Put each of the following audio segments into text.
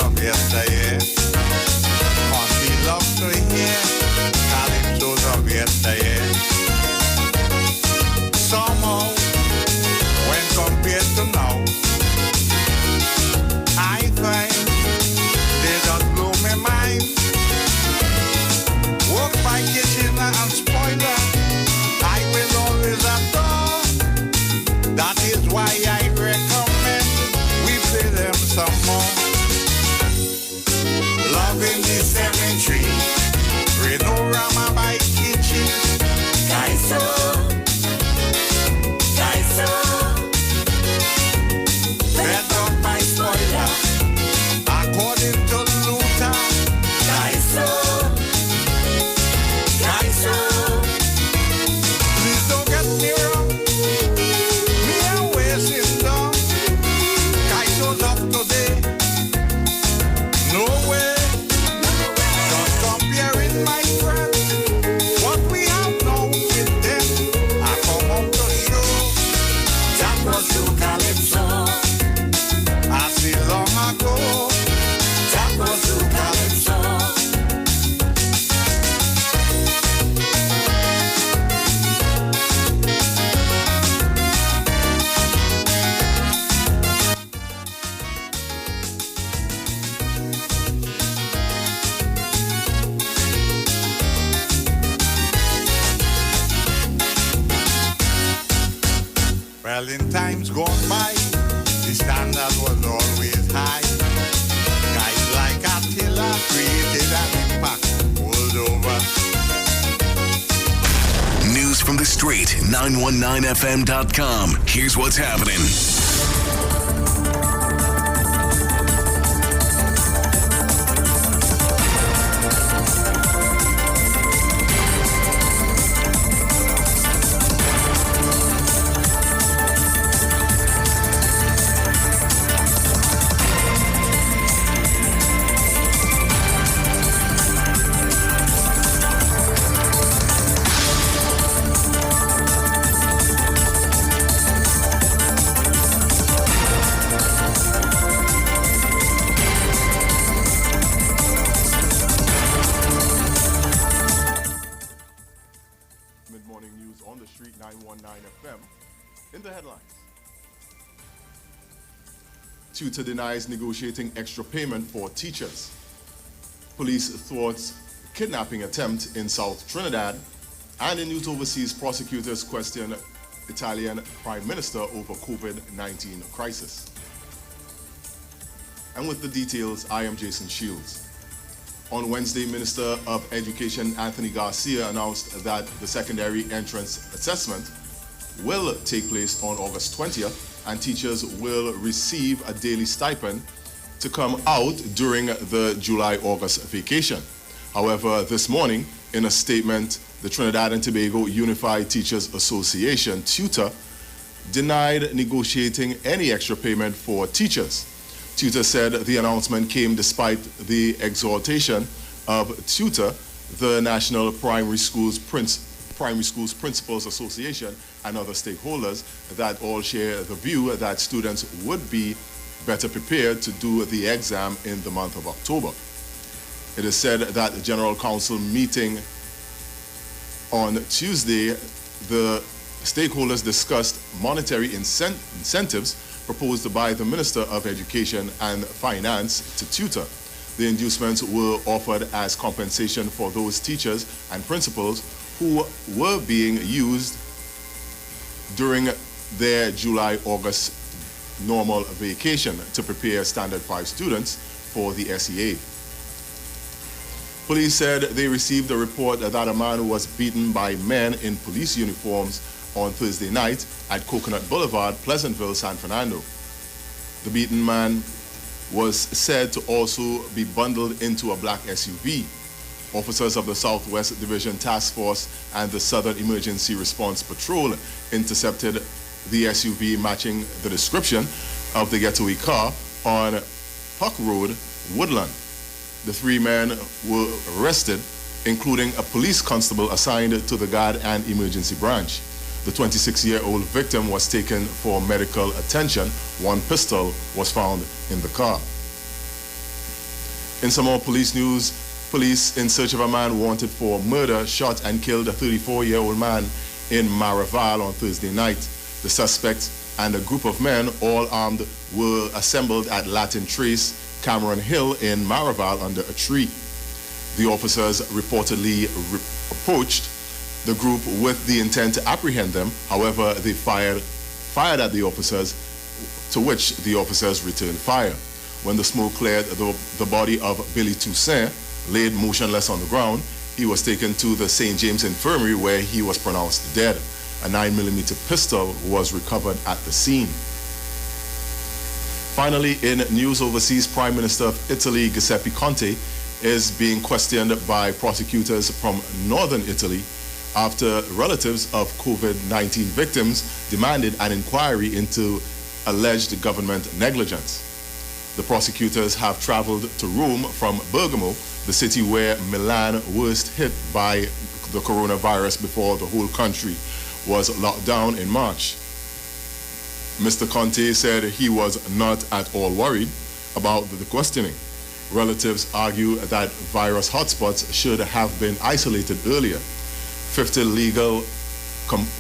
of yesteryear. Auntie love to hear calypsos of yesteryear. Somehow, when compared to now, I find they just blow my mind. Work by kitchen and spoiler, I will always adore. That is why I recommend we play them some more. Love in the cemetery, Renorama by kitchen. Kaiso, Kaiso, fed up my spoiler, according to Luther. Kaiso, Kaiso, please don't get me wrong, me and wasting down. Kaiso love today, no way, just comparing my friend. What we have now with them, I come out to show. That was your calypso, I see long ago. That was your calypso. Well, in times gone by, the standard was always high. Guys like Attila created an impact world over. News from the street, 919fm.com. Here's what's happening. Mid-morning news on the street, 919 FM. In the headlines, tutor denies negotiating extra payment for teachers. Police thwarts kidnapping attempt in South Trinidad. And in news overseas, prosecutors question Italian Prime Minister over COVID-19 crisis. And with the details, I am Jason Shields. On Wednesday, Minister of Education Anthony Garcia announced that the secondary entrance assessment will take place on August 20th, and teachers will receive a daily stipend to come out during the July-August vacation. However, this morning, in a statement, the Trinidad and Tobago Unified Teachers Association, TUTA, denied negotiating any extra payment for teachers. TUTA said the announcement came despite the exhortation of TUTA, the National Primary Schools Principals Association, and other stakeholders that all share the view that students would be better prepared to do the exam in the month of October. It is said that the General Council meeting on Tuesday, the stakeholders discussed monetary incentives proposed by the Minister of Education and Finance to TUTA. The inducements were offered as compensation for those teachers and principals who were being used during their July-August normal vacation to prepare Standard 5 students for the SEA. Police said they received a report that a man was beaten by men in police uniforms on Thursday night at Coconut Boulevard, Pleasantville, San Fernando. The beaten man was said to also be bundled into a black SUV. Officers of the Southwest Division Task Force and the Southern Emergency Response Patrol intercepted the SUV matching the description of the getaway car on Puck Road, Woodland. The three men were arrested, including a police constable assigned to the guard and emergency branch. The 26-year-old victim was taken for medical attention. One pistol was found in the car. In some more police news, police in search of a man wanted for murder shot and killed a 34-year-old man in Maraval on Thursday night. The suspect and a group of men, all armed, were assembled at Latin Trace, Cameron Hill in Maraval under a tree. The officers reportedly approached the group with the intent to apprehend them. However, they fired at the officers, to which the officers returned fire. When the smoke cleared, the body of Billy Toussaint laid motionless on the ground. He was taken to the St. James Infirmary where he was pronounced dead. A 9mm pistol was recovered at the scene. Finally, in news overseas, Prime Minister of Italy, Giuseppe Conte, is being questioned by prosecutors from northern Italy after relatives of COVID-19 victims demanded an inquiry into alleged government negligence. The prosecutors have traveled to Rome from Bergamo, the city where Milan was hit by the coronavirus before the whole country was locked down in March. Mr. Conte said he was not at all worried about the questioning. Relatives argue that virus hotspots should have been isolated earlier. 50 legal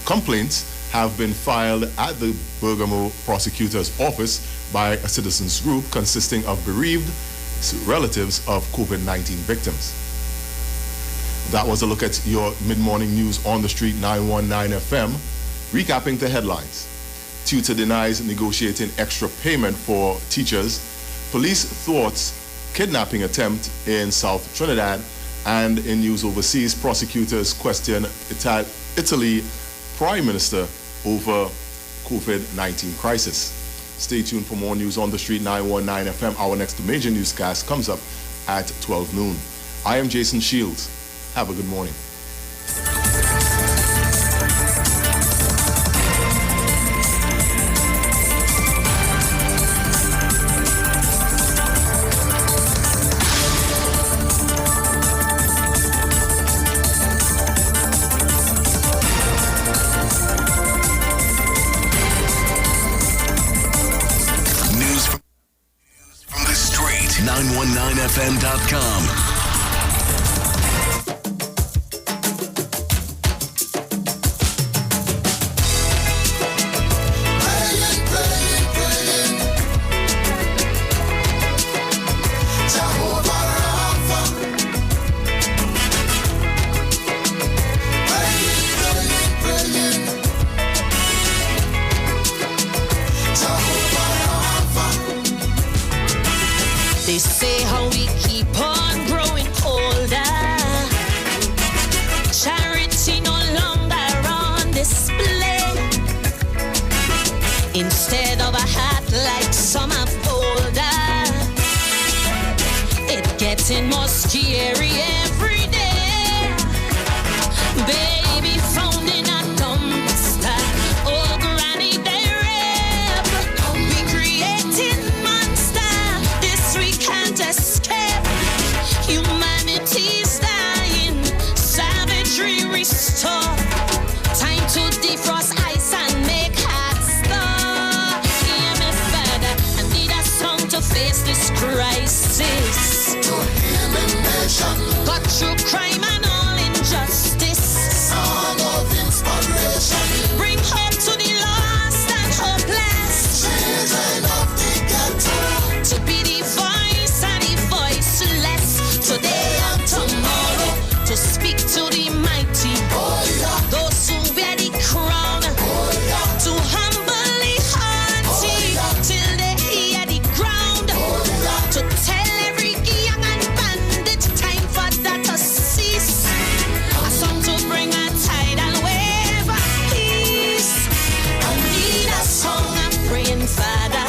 complaints have been filed at the Bergamo prosecutor's office by a citizens group consisting of bereaved relatives of COVID-19 victims. That was a look at your mid-morning news on the street 919 FM. Recapping the headlines. Tutor denies negotiating extra payment for teachers. Police thwarts kidnapping attempt in South Trinidad. And in news overseas, prosecutors question Italy Prime Minister over COVID-19 crisis. Stay tuned for more news on the street 919 FM. Our next major newscast comes up at 12 noon. I am Jason Shields. Have a good morning. News from the street. 919fm.com. They say how we keep on growing older. Charity no longer on display. Instead of a hat like some have older, it getting more scary every day. Baby found in a dumpster. Oh, granny, they rap. We creating can't escape. Humanity's dying, savagery restore. Time to defrost ice and make hearts thaw. Hear me, Father, I need a song to face this crisis. To heal the nation, Got through crime and all injustice. song of inspiration. Bring hope to the lost and hopeless. Children of the ghetto, To be the voice and the voiceless, today and tomorrow, to speak to the mighty, oh yeah, those who wear the crown, oh yeah, to humbly haughty, till they hear the ground, oh yeah. to tell every young and bandit time for that to cease. A song to bring a tidal wave of peace. I need a song, I'm praying, Father.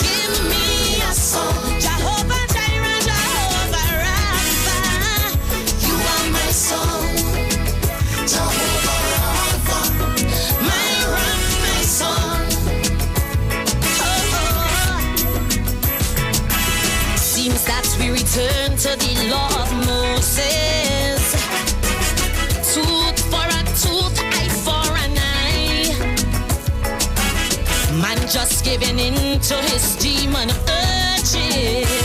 Give me a song, Jehovah Jireh, Jehovah Rapha. You are my song, Jehovah Rapha, my rock, my song. Seems that we return to the law of Moses. Tooth for a tooth, eye for an eye. Man just giving in to his demon urges.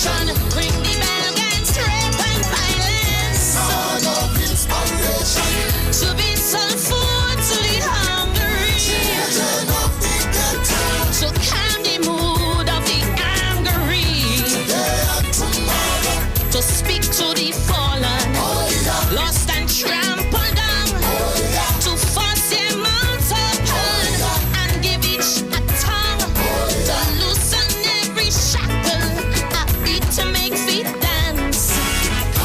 inspiration. Ring the bell against rape and violence. Sound of inspiration. To be sold food to the hungry. Children of the ghetto. To calm the mood of the angry. Today and tomorrow. To speak to the fallen. Oh yeah. Lost and trampled down. Oh yeah. To force their mouths open. And give each a tongue. To loosen every shackle. A beat to make feet dance.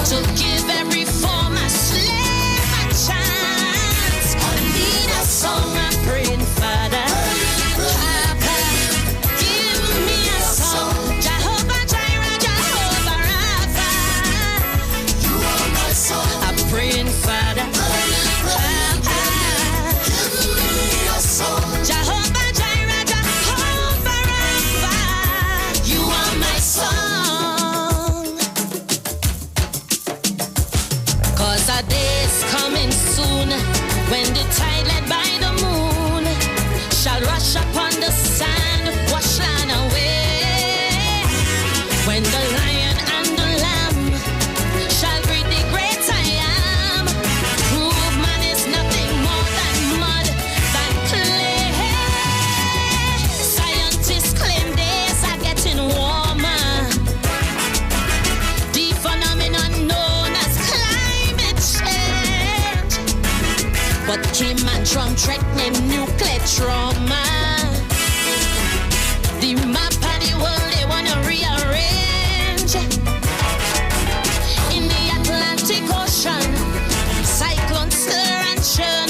To give every former slave a chance. I need a song I'm praying, Father. Papa, give me a song. Jehovah Jireh, Jehovah Rapha. You are my son. I'm praying, Father. Papa, Give me a son. Jehovah Jireh, Jehovah Rapha. You are my song. 'Cause our day's coming soon when the tide led by the moon shall rush upon the sand, wash land away. When the lion and the lamb shall greet the great I am, prove man is nothing more than mud, than clay. Scientists claim days are getting warmer. The phenomenon known as climate change. But Kim and Trump threatening nuclear trauma. The map of the world they wanna rearrange. In the Atlantic Ocean, cyclones stir and churn.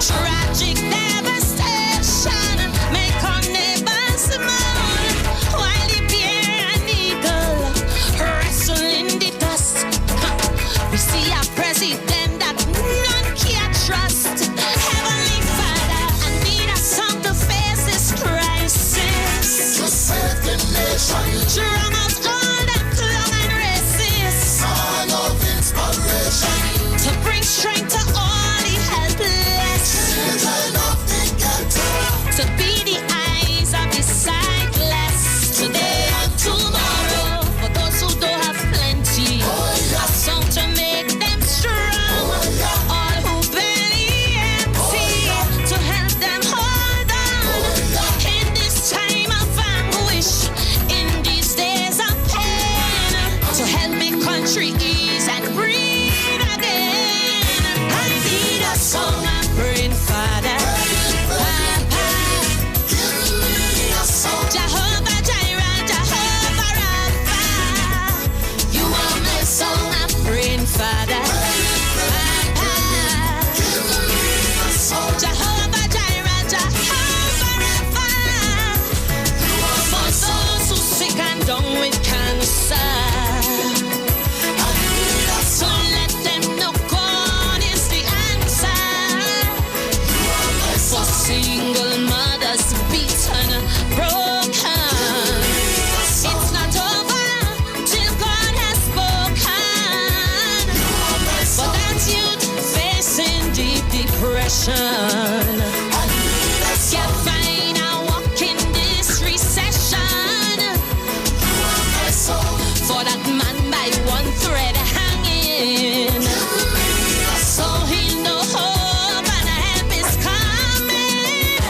Tragic devastation make our neighbors mourn. While the bear and eagle wrestle in the dust. We see a president that none can trust. Heavenly Father, I need a song to face this crisis. To save the nation. Drown out all that clung and racist. Sound of inspiration. To bring strength to all the helpless. Children of the ghetto. To be the eyes of the sightless. Today and tomorrow. For those who don't have plenty. A song to make them strong. All who belly empty. To help them hold on. In this time of anguish. In these days of pain. To help the country ease and breathe again. I need a song I'm praying, Father. Papa, Give me a son. Jehovah Jireh, Jehovah Rapha. You are my song I'm praying, Father. Papa, Give me a son. Jehovah Jireh, Jehovah Rapha. For those who sick and down with cancer. I need a So son. let them know God is the answer. You are my For son. single mothers beaten, broken. It's not over till God has spoken. You are my For son. that youth facing deep depression. I need a son. Get fine and walk in this recession. You are my son. For that man by one thread hanging. Give me a So son. he know hope and help is coming.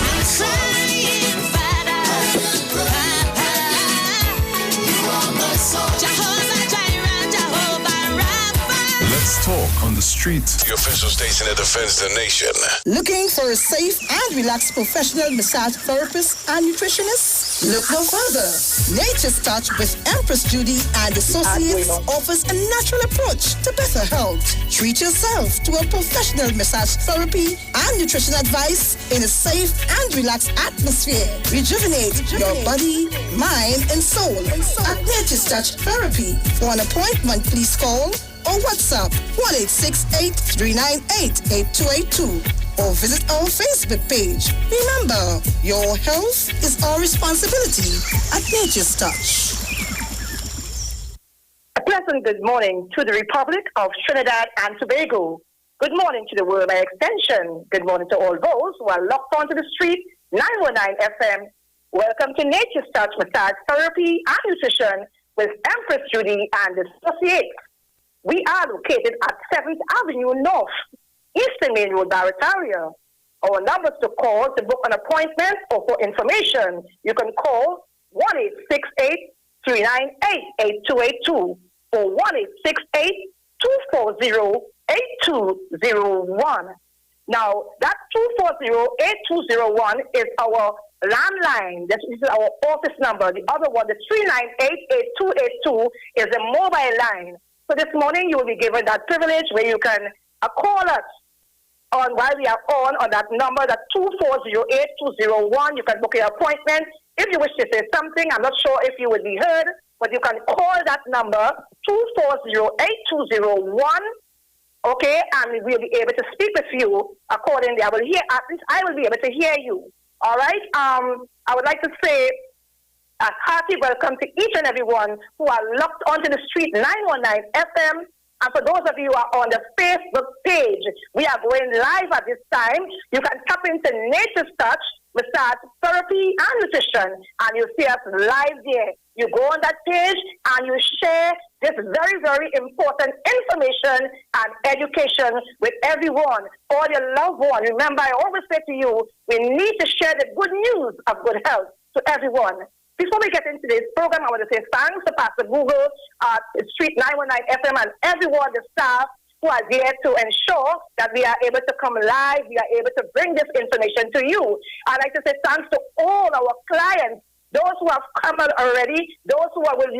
I'm crying, Father, Papa, You are my son. Jehovah Jireh, Jehovah Rapha. Let's talk on the street. The official station that defends the nation. Looking for a safe and relaxed professional massage therapist and nutritionist? Look no further. Nature's Touch with Empress Judy and Associates offers a natural approach to better health. Treat yourself to a professional massage therapy and nutrition advice in a safe and relaxed atmosphere. Rejuvenate your body, mind, and soul at Nature's Touch Therapy. For an appointment, please call or WhatsApp 1-866-398-8282 or visit our Facebook page. Remember, your health is our responsibility at Nature's Touch. A pleasant good morning to the Republic of Trinidad and Tobago. Good morning to the world by extension. Good morning to all those who are locked onto the street, 919 FM. Welcome to Nature's Touch Massage Therapy and Nutrition with Empress Judy and Associates. We are located at 7th Avenue North, Eastern Main Road, Barataria. Our numbers to call to book an appointment or for information, you can call 1-868-398-8282 or 1-868-240-8201. Now, that 240-8201 is our landline. This is our office number. The other one, the 398-8282, is a mobile line. So this morning, you will be given that privilege where you can call us on while we are on that number, that 240-8201. You can book your appointment. If you wish to say something, I'm not sure if you will be heard, but you can call that number, 240-8201. Okay, and we'll be able to speak with you accordingly. At least I will be able to hear you. All right. I would like to say a hearty welcome to each and everyone who are locked onto the street 919 FM. And for those of you who are on the Facebook page, we are going live at this time. You can tap into Nature's Touch, massage therapy and nutrition, and you'll see us live there. You go on that page and you share this very, very important information and education with everyone, all your loved ones. Remember, I always say to you, we need to share the good news of good health to everyone. Before we get into this program, I want to say thanks to Pastor Google, Street 919 FM, and everyone, the staff who are there to ensure that we are able to come live, we are able to bring this information to you. I'd like to say thanks to all our clients, those who have come already, those who will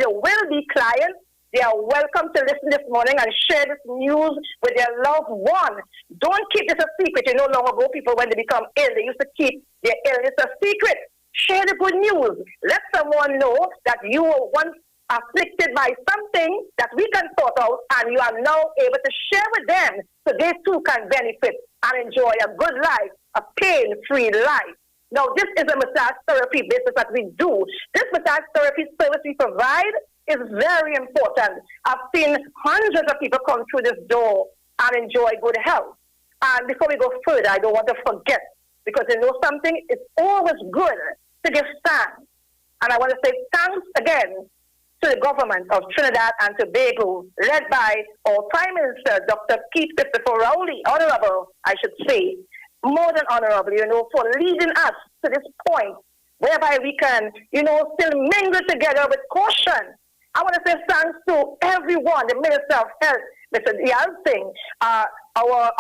be clients. They are welcome to listen this morning and share this news with their loved one. Don't keep this a secret. You know, long ago, people, when they become ill, they used to keep their illness a secret. Share the good news. Let someone know that you were once afflicted by something that we can sort out, and you are now able to share with them so they too can benefit and enjoy a good life, a pain-free life. Now, this is a massage therapy business that we do. This massage therapy service we provide is very important. I've seen hundreds of people come through this door and enjoy good health. And before we go further, I don't want to forget, because you know something, it's always good to give thanks. And I want to say thanks again to the government of Trinidad and Tobago, led by our Prime Minister, Dr. Keith Christopher Rowley, honorable, I should say, more than honorable, for leading us to this point whereby we can, still mingle together with caution. I want to say thanks to everyone, the Minister of Health, Mr. Dial Singh, our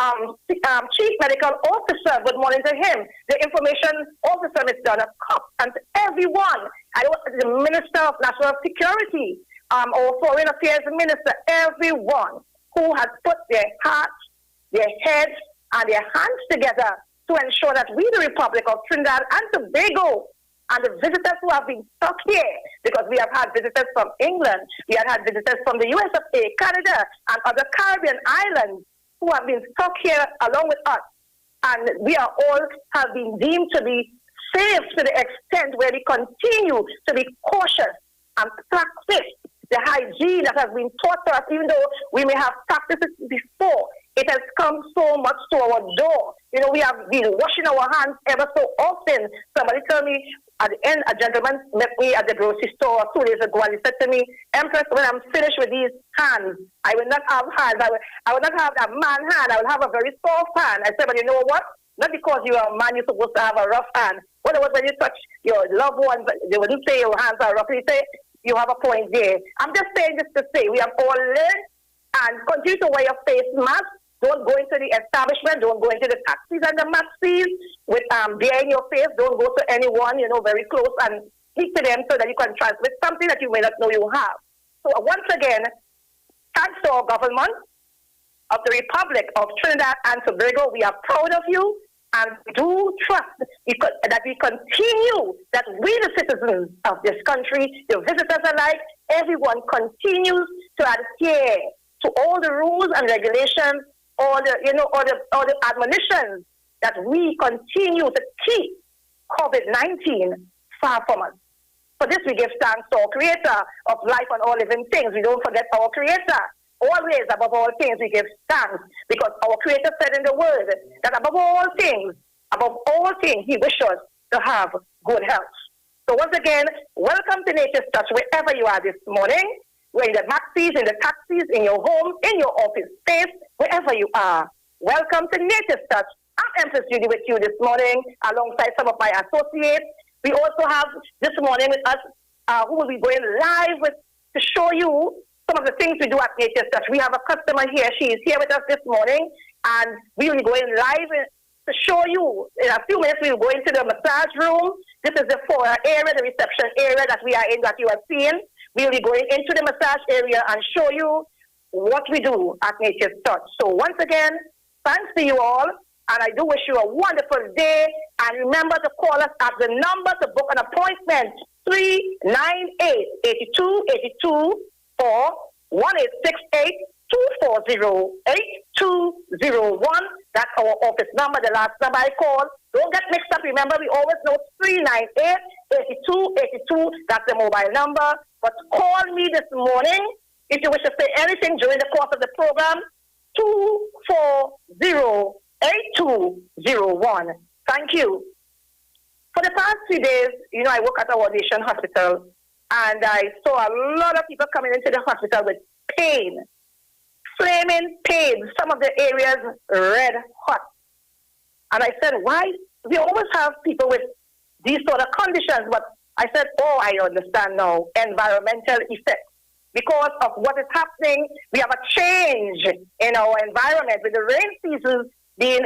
Chief Medical Officer, good morning to him, the Information Officer, Mr. Cox, and to everyone, the Minister of National Security, our Foreign Affairs Minister, everyone who has put their hearts, their heads, and their hands together to ensure that we, the Republic of Trinidad and Tobago, and the visitors who have been stuck here, because we have had visitors from England, we have had visitors from the US of A, Canada, and other Caribbean islands who have been stuck here along with us. And we are all have been deemed to be safe to the extent where we continue to be cautious and practice the hygiene that has been taught to us, even though we may have practiced it before. It has come so much to our door. We have been washing our hands ever so often. Somebody told me at the end, a gentleman met me at the grocery store 2 days ago, and he said to me, Empress, when I'm finished with these hands, I will not have hands. I will not have a man hand. I will have a very soft hand. I said, but you know what? Not because you are a man, you're supposed to have a rough hand. What about when you touch your loved ones, they wouldn't say your hands are rough. You say, you have a point there. I'm just saying this to say, we have all learned and continue to wear your face mask. Don't go into the establishment. Don't go into the taxis and the maxis with beer in your face. Don't go to anyone, very close and speak to them so that you can transmit something that you may not know you have. So once again, thanks to our government of the Republic of Trinidad and Tobago. We are proud of you and do trust that we continue, that we the citizens of this country, the visitors alike, everyone continues to adhere to all the rules and regulations, all the admonitions, that we continue to keep COVID-19 far from us. For this, we give thanks to our Creator of life and all living things. We don't forget our Creator. Always, above all things, we give thanks, because our Creator said in the Word that above all things, He wishes us to have good health. So once again, welcome to Nature's Touch wherever you are this morning. We're in the maxis, in the taxis, in your home, in your office space, wherever you are. Welcome to Nature's Touch. I'm Empress Judy with you this morning, alongside some of my associates. We also have this morning with us who will be going live with to show you some of the things we do at Nature's Touch. We have a customer here. She is here with us this morning, and we will be going live to show you. In a few minutes, we will go into the massage room. This is the foyer area, the reception area that we are in, that you are seeing. We will be going into the massage area and show you what we do at Nature's Touch. So once again, thanks to you all, and I do wish you a wonderful day. And remember to call us at the number to book an appointment, 398-8282 or 1-868-240-8201. That's our office number, the last number I called. Don't get mixed up. Remember, we always know 398-8282. That's the mobile number. But call me this morning if you wish to say anything during the course of the program, 240-8201. Thank you. For the past 3 days, I work at our nation hospital, and I saw a lot of people coming into the hospital with pain, flaming pain, some of the areas red hot. And I said, why? We always have people with these sort of conditions, but I said, oh, I understand now, environmental effects. Because of what is happening, we have a change in our environment. With the rain season being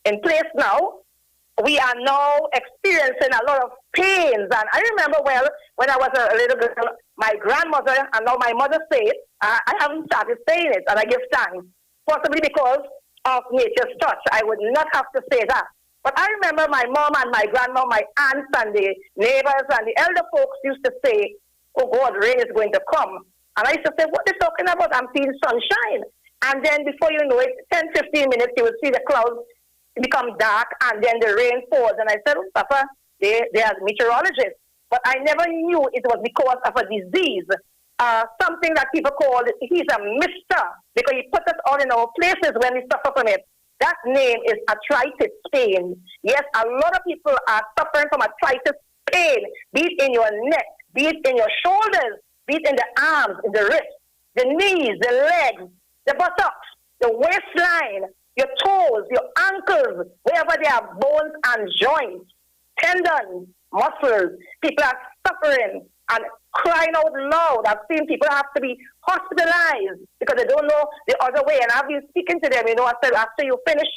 in place now, we are now experiencing a lot of pains. And I remember, when I was a little girl, my grandmother and now my mother say it. I haven't started saying it, and I give thanks. Possibly because of Nature's Touch. I would not have to say that. But I remember my mom and my grandma, my aunts and the neighbors and the elder folks used to say, oh God, rain is going to come. And I used to say, what are they talking about? I'm seeing sunshine. And then before you know it, 10, 15 minutes, you will see the clouds become dark and then the rain falls. And I said, oh, Papa, they are meteorologists. But I never knew it was because of a disease. Something that people call, he's a mister, because he puts us all in our places when we suffer from it. That name is arthritis pain. Yes, a lot of people are suffering from arthritis pain, be it in your neck, be it in your shoulders, be it in the arms, in the wrists, the knees, the legs, the buttocks, the waistline, your toes, your ankles, wherever there are bones and joints, tendons, muscles. People are suffering and crying out loud. I've seen people have to be hospitalized because they don't know the other way. And I've been speaking to them, I said, after you finish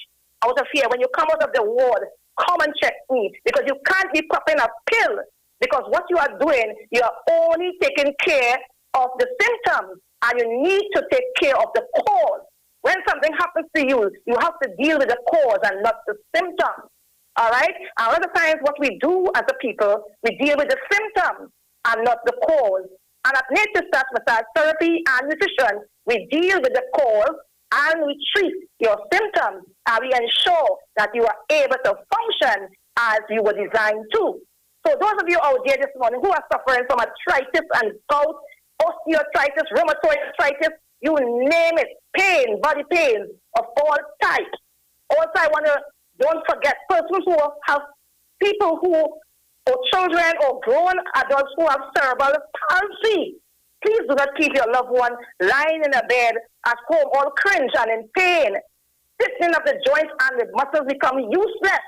out of here, when you come out of the ward, come and check me, because you can't be popping a pill, because what you are doing, you are only taking care of the symptoms, and you need to take care of the cause. When something happens to you, you have to deal with the cause and not the symptoms. All right? And a lot of times what we do as a people, we deal with the symptoms and not the cause. And at Nature's Touch Massage Therapy and Nutrition, we deal with the cause and we treat your symptoms, and we ensure that you are able to function as you were designed to. So those of you out there this morning who are suffering from arthritis and gout, osteoarthritis, rheumatoid arthritis, you name it, pain, body pains of all types. Also, don't forget persons who have people who, or children or grown adults who have cerebral palsy. Please do not keep your loved one lying in a bed at home all cringe and in pain. Stiffening of the joints and the muscles become useless,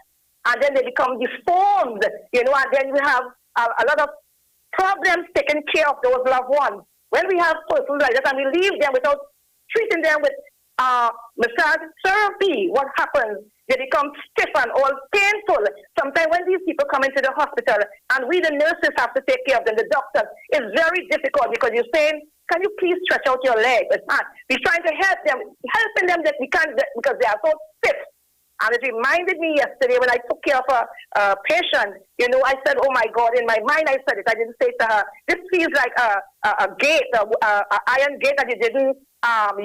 and then they become deformed, and then we have a lot of problems taking care of those loved ones. When we have persons like that and we leave them without treating them with massage therapy, what happens? They become stiff and all painful. Sometimes when these people come into the hospital and we, the nurses, have to take care of them, the doctors, it's very difficult because you're saying, can you please stretch out your leg? It's not. We're trying to help them, helping them that we can't because they are so stiff. And it reminded me yesterday when I took care of a patient, I said, oh my God, in my mind I said it. I didn't say to her, this feels like a gate, an iron gate that you didn't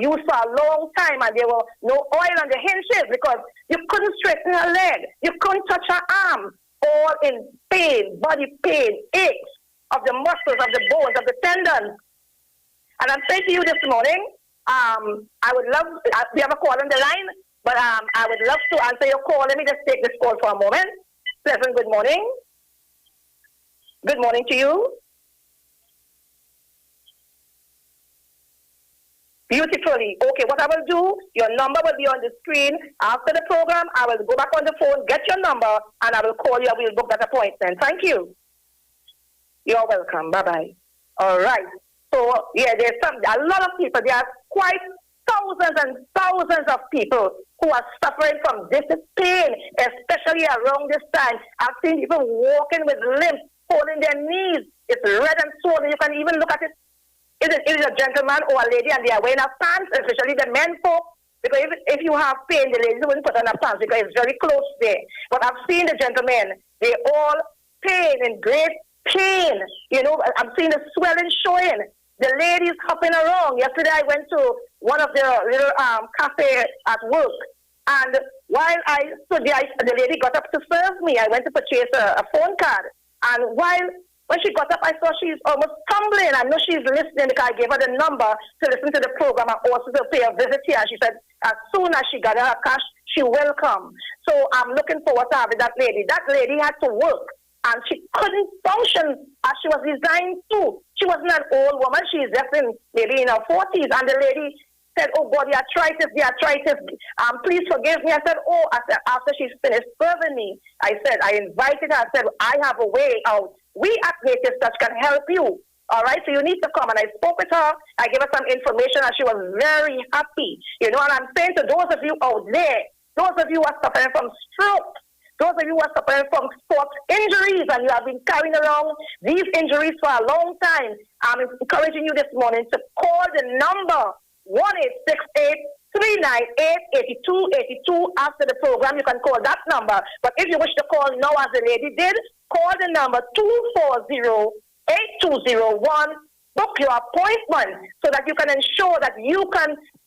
use for a long time, and there were no oil on the hinges because you couldn't straighten her leg. You couldn't touch her arm. All in pain, body pain, aches of the muscles, of the bones, of the tendons. And I'm saying to you this morning, I would love, we have a call on the line, but I would love to answer your call. Let me just take this call for a moment. Pleasant good morning. Good morning to you. Beautifully. Okay, what I will do, your number will be on the screen. After the program, I will go back on the phone, get your number, and I will call you and we'll book that appointment. Thank you. You're welcome. Bye-bye. All right. So, yeah, a lot of people. There are quite thousands and thousands of people who are suffering from this pain, especially around this time. I've seen people walking with limp, holding their knees. It's red and swollen. You can even look at it. It is a gentleman or a lady and they are wearing a pants, especially the men folk. Because if you have pain, the ladies wouldn't put on a pants because it's very close there. But I've seen the gentlemen, they all pain in great pain. You know, I'm seeing the swelling showing. The ladies hopping around. Yesterday I went to one of the little cafe at work. And while I stood there, the lady got up to serve me. I went to purchase a phone card. And when she got up, I saw she's almost tumbling. I know she's listening because I gave her the number to listen to the program and also to pay a visit here. And she said as soon as she got her cash, she will come. So I'm looking forward to having that lady. That lady had to work and she couldn't function as she was designed to. She wasn't an old woman. She's just maybe in her 40s. And the lady said, oh, God, the arthritis. Please forgive me. I said, after she finished serving me, I invited her. I said, I have a way out. We at Native Touch can help you. All right, so you need to come. And I spoke with her. I gave her some information, and she was very happy. You know, and I'm saying to those of you out there, those of you who are suffering from stroke, those of you who are suffering from sports injuries, and you have been carrying around these injuries for a long time, I'm encouraging you this morning to call the number 1-868-398-8282. After the program, you can call that number. But if you wish to call now, as the lady did, call the number 240-8201. Book your appointment so that you can ensure that you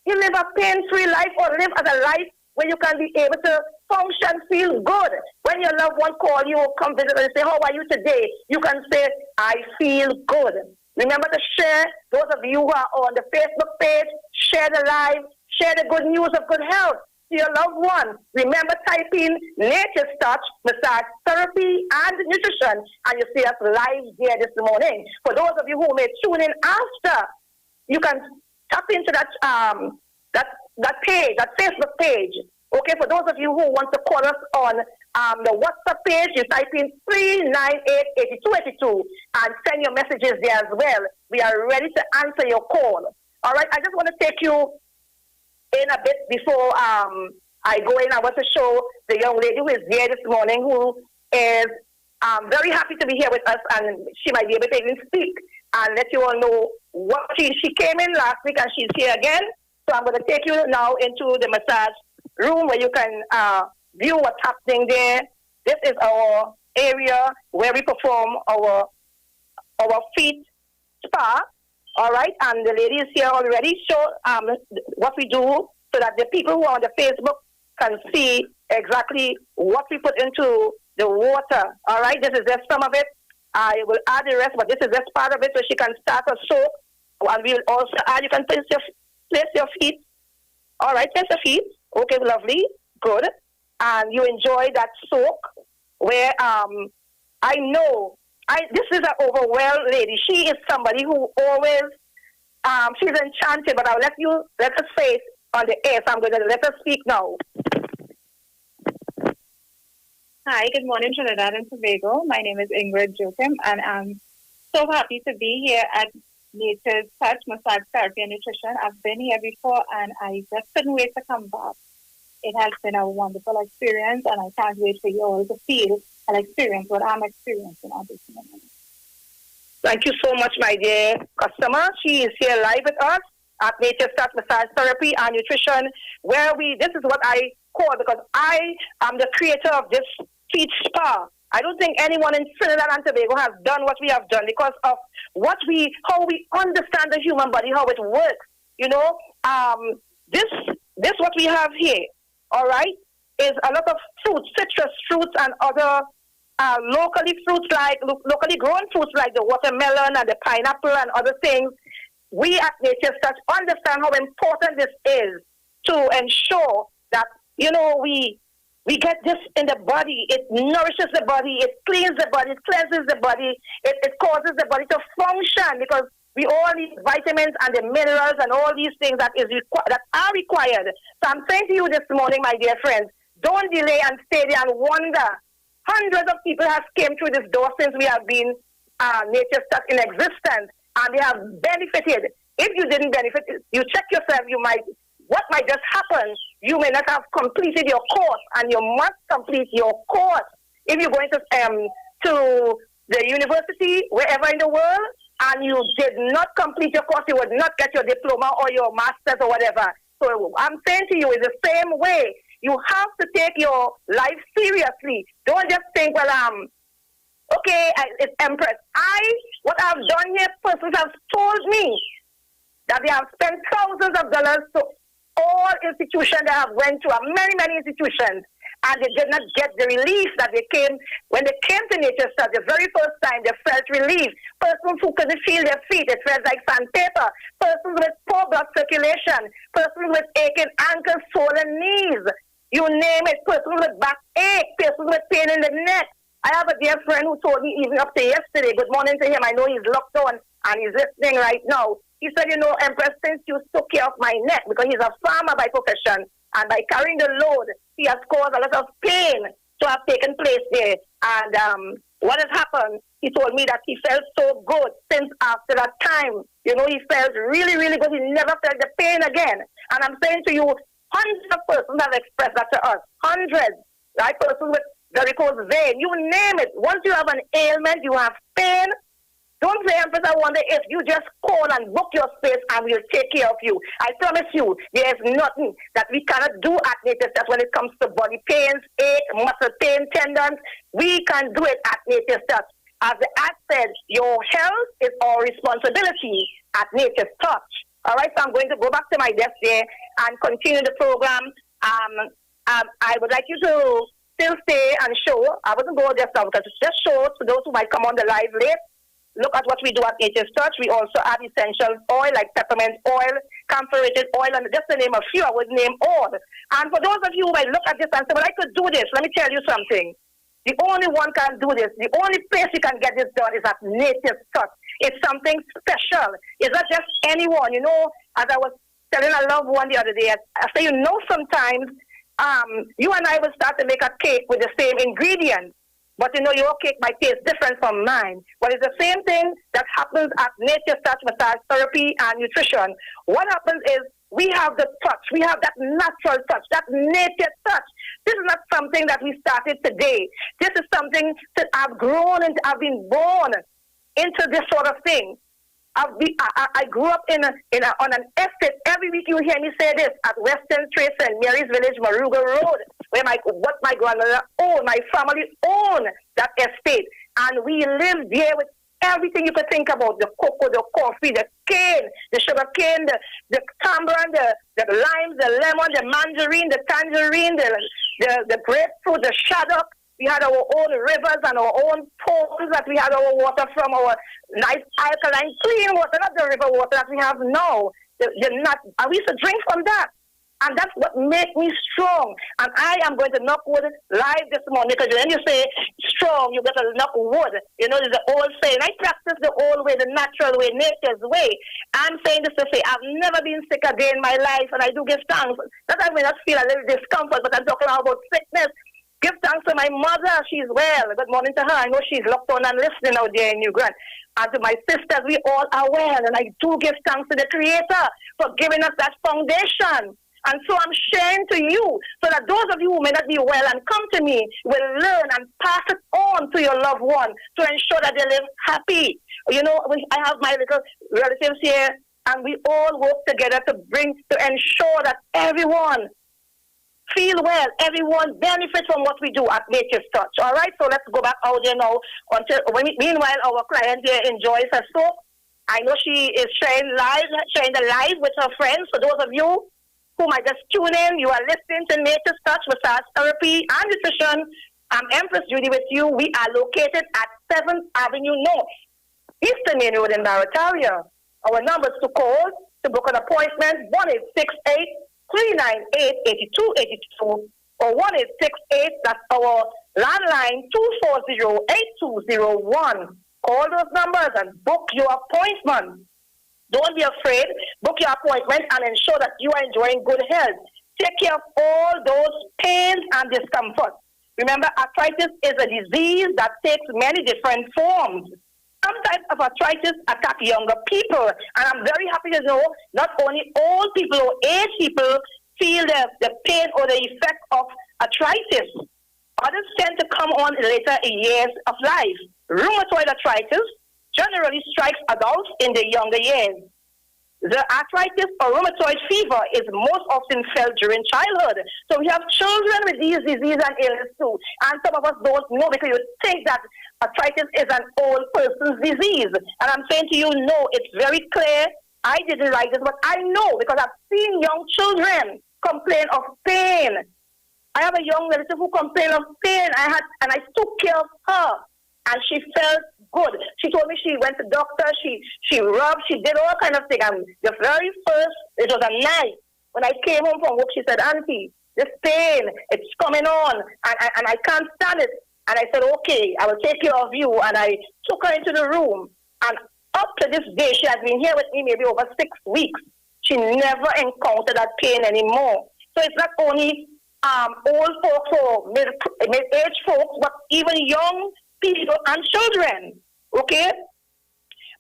live a pain-free life or live as a life where you can be able to function, feel good. When your loved one call you or come visit and say, how are you today? You can say, I feel good. Remember to share, those of you who are on the Facebook page, share the live, share the good news of good health to your loved one. Remember, type in Nature's Touch, massage therapy, and nutrition, and you see us live there this morning. For those of you who may tune in after, you can tap into that page, that Facebook page. Okay, for those of you who want to call us on the WhatsApp page, you type in 398-8282 and send your messages there as well. We are ready to answer your call. All right, I just want to take you in a bit before I go in. I want to show the young lady who is here this morning, who is very happy to be here with us, and she might be able to even speak and let you all know what she came in last week and she's here again. So I'm going to take you now into the massage room where you can view what's happening there. This is our area where we perform our feet spa. All right, and the lady is here already. Show what we do so that the people who are on the Facebook can see exactly what we put into the water. All right, this is just some of it. I will add the rest, but this is just part of it, so she can start a soak. And we will also add. You can place your feet. All right, place your feet. Okay, lovely, good. And you enjoy that soak where I know. This is an overwhelmed lady. She is somebody who always, she's enchanted, but I'll let her say it on the air, so I'm going to let her speak now. Hi, good morning, Trinidad and Tobago. My name is Iwer Tv, and I'm so happy to be here at Nature's Touch Massage Therapy and Nutrition. I've been here before, and I just couldn't wait to come back. It has been a wonderful experience, and I can't wait for you all to feel and experience what I'm experiencing at this moment. Thank you so much, my dear customer. She is here live with us at Nature's Touch Massage Therapy and Nutrition, where this is what I call, because I am the creator of this feet spa. I don't think anyone in Trinidad and Tobago has done what we have done because of how we understand the human body, how it works. You know, this what we have here, all right, is a lot of fruits, citrus fruits and other locally grown fruits like the watermelon and the pineapple and other things. We at Nature's Touch understand how important this is to ensure that, you know, we We get this in the body. It nourishes the body. It cleans the body. It cleanses the body. It causes the body to function because we all need vitamins and the minerals and all these things that are required. So I'm saying to you this morning, my dear friends, don't delay and stay there and wonder. Hundreds of people have came through this door since we have been nature stuck in existence, and they have benefited. If you didn't benefit, you check yourself. What might just happen? You may not have completed your course, and you must complete your course. If you're going to the university, wherever in the world, and you did not complete your course, you would not get your diploma or your master's or whatever. So I'm saying to you, it's the same way. You have to take your life seriously. Don't just think, well, okay, it's Empress. What I've done here, persons have told me that they have spent thousands of dollars to all institutions that have went to, many, many institutions, and they did not get the relief that they came, when they came to Nature Stuff, the very first time they felt relief. Persons who couldn't feel their feet, it felt like sandpaper. Persons with poor blood circulation, persons with aching ankles, swollen knees, you name it, persons with backache, persons with pain in the neck. I have a dear friend who told me even up to yesterday, good morning to him, I know he's locked on and he's listening right now. He said, Empress, since you took care of my neck, because he's a farmer by profession, and by carrying the load, he has caused a lot of pain to have taken place there. And what has happened, he told me that he felt so good since after that time. He felt really, really good. He never felt the pain again. And I'm saying to you, hundreds of persons have expressed that to us. Hundreds. Right? Persons with varicose vein. You name it. Once you have an ailment, you have pain, don't say, Empress, I wonder if you just call and book your space and we'll take care of you. I promise you, there is nothing that we cannot do at Nature Touch when it comes to body pains, ache, muscle pain, tendons. We can do it at Nature Touch. As the act said, your health is our responsibility at Nature Touch. All right, so I'm going to go back to my desk there and continue the program. I would like you to still stay and show. I wouldn't go just now because it's just show to those who might come on the live late. Look at what we do at Nature's Touch. We also add essential oil like peppermint oil, camphorated oil, and just to name a few, I would name all. And for those of you who might look at this and say, well, I could do this, let me tell you something. The only one can do this. The only place you can get this done is at Nature's Touch. It's something special. It's not just anyone. As I was telling a loved one the other day, I say, sometimes you and I will start to make a cake with the same ingredients. But your cake might taste different from mine. But it's the same thing that happens at Nature Touch Massage Therapy and Nutrition. What happens is we have the touch. We have that natural touch, that nature touch. This is not something that we started today. This is something that I've grown and I've been born into this sort of thing. I grew up on an estate. Every week you hear me say this at Western Trace and Mary's Village, Maruga Road, where my grandmother owned, my family owned that estate. And we lived there with everything you could think about, the cocoa, the coffee, the cane, the sugar cane, the tamarind, the limes, the lemon, the mandarin, the tangerine, the grapefruit, the shaddock. We had our own rivers and our own ponds that we had our water from, our nice alkaline, clean water, not the river water that we have now. And we used to drink from that. And that's what made me strong. And I am going to knock wood live this morning, because when you say strong, you got to knock wood. There's the old saying. I practice the old way, the natural way, nature's way. I'm saying this to say I've never been sick a day in my life, and I do give thanks. That I may not feel a little discomfort, but I'm talking about sickness. Give thanks to my mother. She's well. Good morning to her. I know she's locked on and listening out there in New Grand. And to my sisters, we all are well. And I do give thanks to the Creator for giving us that foundation. And so I'm sharing to you so that those of you who may not be well and come to me will learn and pass it on to your loved one to ensure that they live happy. I have my little relatives here, and we all work together to ensure that everyone feel well, everyone benefits from what we do at Nature's Touch. All right, so let's go back out there now. Meanwhile, our client here enjoys her soap. I know she is sharing the live with her friends. For those of you who might just tune in, you are listening to Nature's Touch Massage Therapy and Nutrition. I'm Empress Judy with you. We are located at 7th Avenue North, Eastern Main Road in Barataria. Our numbers to call to book an appointment, 1-868-398-8282, or 1868. That's our landline 240-8201. Call those numbers and book your appointment. Don't be afraid. Book your appointment and ensure that you are enjoying good health. Take care of all those pains and discomfort. Remember, arthritis is a disease that takes many different forms. Some types of arthritis attack younger people, and I'm very happy to know not only old people or aged people feel the pain or the effect of arthritis. Others tend to come on later in years of life. Rheumatoid arthritis generally strikes adults in the younger years. The arthritis or rheumatoid fever is most often felt during childhood. So we have children with these diseases and illness too. And some of us don't know because you think that arthritis is an old person's disease. And I'm saying to you, no, it's very clear. I didn't write this, but I know because I've seen young children complain of pain. I have a young relative who complained of pain. I took care of her, and she felt good. She told me she went to the doctor, she rubbed, she did all kind of things. And the very first, it was a night, when I came home from work, she said, Auntie, this pain, it's coming on, and I can't stand it. And I said, okay, I will take care of you. And I took her into the room. And up to this day, she has been here with me maybe over 6 weeks. She never encountered that pain anymore. So it's not only old folks or mid-age folks, but even young people and children, okay?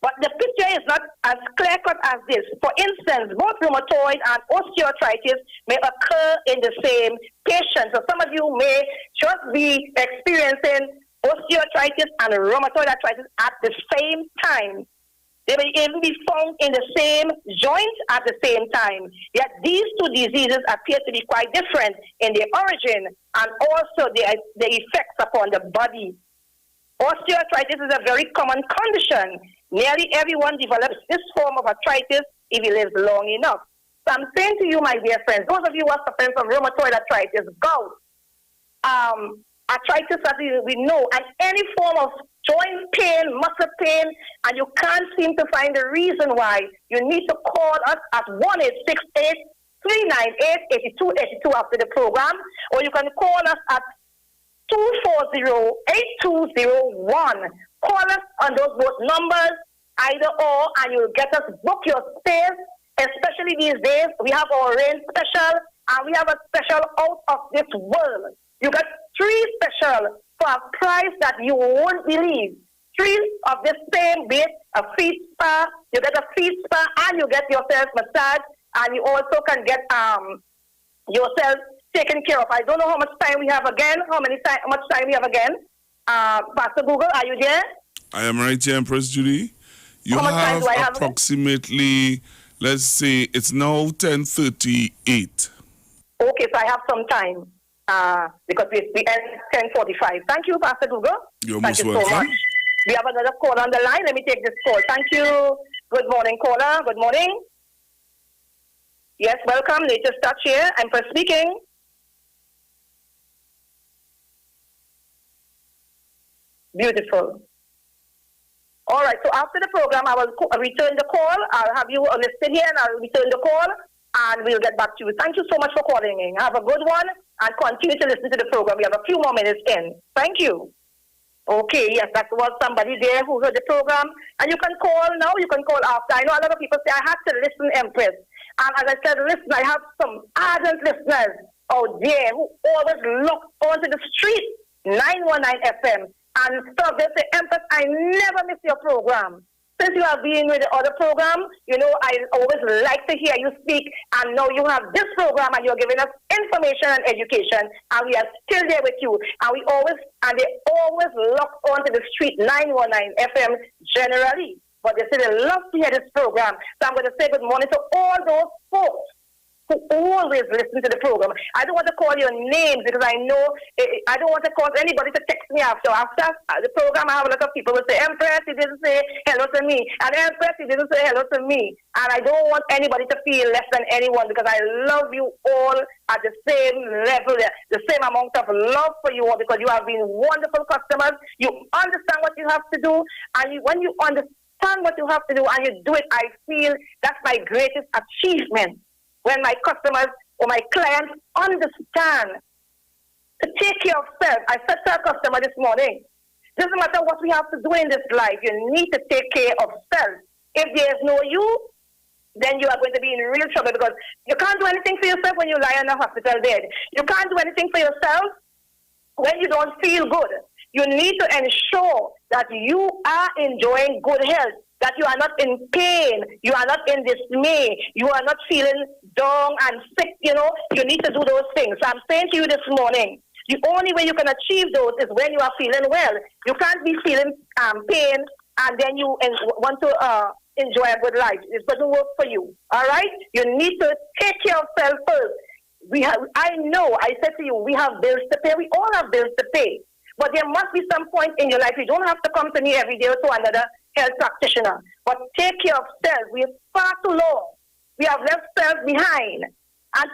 But the picture is not as clear-cut as this. For instance, both rheumatoid and osteoarthritis may occur in the same patient. So some of you may just be experiencing osteoarthritis and rheumatoid arthritis at the same time. They may even be found in the same joint at the same time. Yet these two diseases appear to be quite different in their origin and also their effects upon the body. Osteoarthritis is a very common condition. Nearly everyone develops this form of arthritis if he lives long enough. So I'm saying to you, my dear friends, those of you who are suffering from rheumatoid arthritis, gout, arthritis that we know, and any form of joint pain, muscle pain, and you can't seem to find the reason why, you need to call us at 1-868-398-8282 after the program, or you can call us at 240-8201. Call us on those both numbers, either or, and you'll get us book your space. Especially these days, we have our rain special, and we have a special out of this world. You get 3 special for a price that you won't believe. 3 of the same bit, a feet spa, you get a feet spa, and you get yourself massage, and you also can get yourself taken care of. I don't know how much time we have again, how much time we have again. Pastor Google, are you there? I am right here, Empress Judy. You how much time do I have approximately, let's say, it's now 10:38. Okay, so I have some time because we end 10:45. Thank you, Pastor Google. You're Thank most you welcome. so much. We have another call on the line. Let me take this call. Thank you. Good morning, caller. Good morning. Yes, welcome. Latest touch here. Empress speaking. Beautiful. All right, so after the program, I will return the call. I'll have you listen here, and I'll return the call, and we'll get back to you. Thank you so much for calling in. Have a good one, and continue to listen to the program. We have a few more minutes in. Thank you. Okay, yes, that was somebody there who heard the program. And you can call now, you can call after. I know a lot of people say, I have to listen, Empress. And as I said, listen, I have some ardent listeners out there who always look onto the street, 919 FM. And so they say, Empress, I never miss your program. Since you have been with the other program, you know, I always like to hear you speak. And now you have this program and you're giving us information and education. And we are still there with you. And they always lock onto the street 919 FM generally. But they say they love to hear this program. So I'm going to say good morning to all those folks who always listen to the program. I don't want to call your names because I know I don't want to cause anybody to text me after. After the program, I have a lot of people who say, Empress, he didn't say hello to me. And Empress, he didn't say hello to me. And I don't want anybody to feel less than anyone because I love you all at the same level, the same amount of love for you all because you have been wonderful customers. You understand what you have to do. And when you understand what you have to do and you do it, I feel that's my greatest achievement. When my customers or my clients understand to take care of self. I said to a customer this morning, doesn't matter what we have to do in this life, you need to take care of self. If there's no you, then you are going to be in real trouble because you can't do anything for yourself when you lie on a hospital bed. You can't do anything for yourself when you don't feel good. You need to ensure that you are enjoying good health, that you are not in pain, you are not in dismay, you are not feeling down and sick, you know. You need to do those things. So I'm saying to you this morning, the only way you can achieve those is when you are feeling well. You can't be feeling pain and then you want to enjoy a good life. It doesn't work for you. All right? You need to take care of self first. I know, I said to you, we have bills to pay. We all have bills to pay. But there must be some point in your life. You don't have to come to me every day or to another health practitioner. But take care of self. We are far too long. We have left self behind and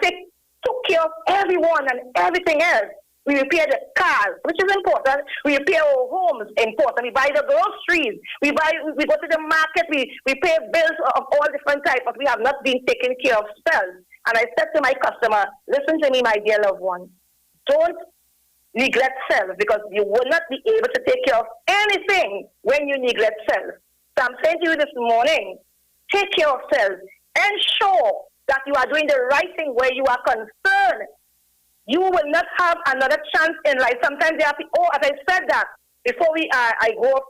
took care of everyone and everything else. We repair the cars, which is important. We repair our homes, important. We buy the groceries. We go to the market. We pay bills of all different types, but we have not been taking care of self. And I said to my customer, listen to me, my dear loved one. Don't neglect self because you will not be able to take care of anything when you neglect self. So I'm saying to you this morning, take care of self. Ensure that you are doing the right thing where you are concerned. You will not have another chance in life. Sometimes they have to, as I said that, before I go up,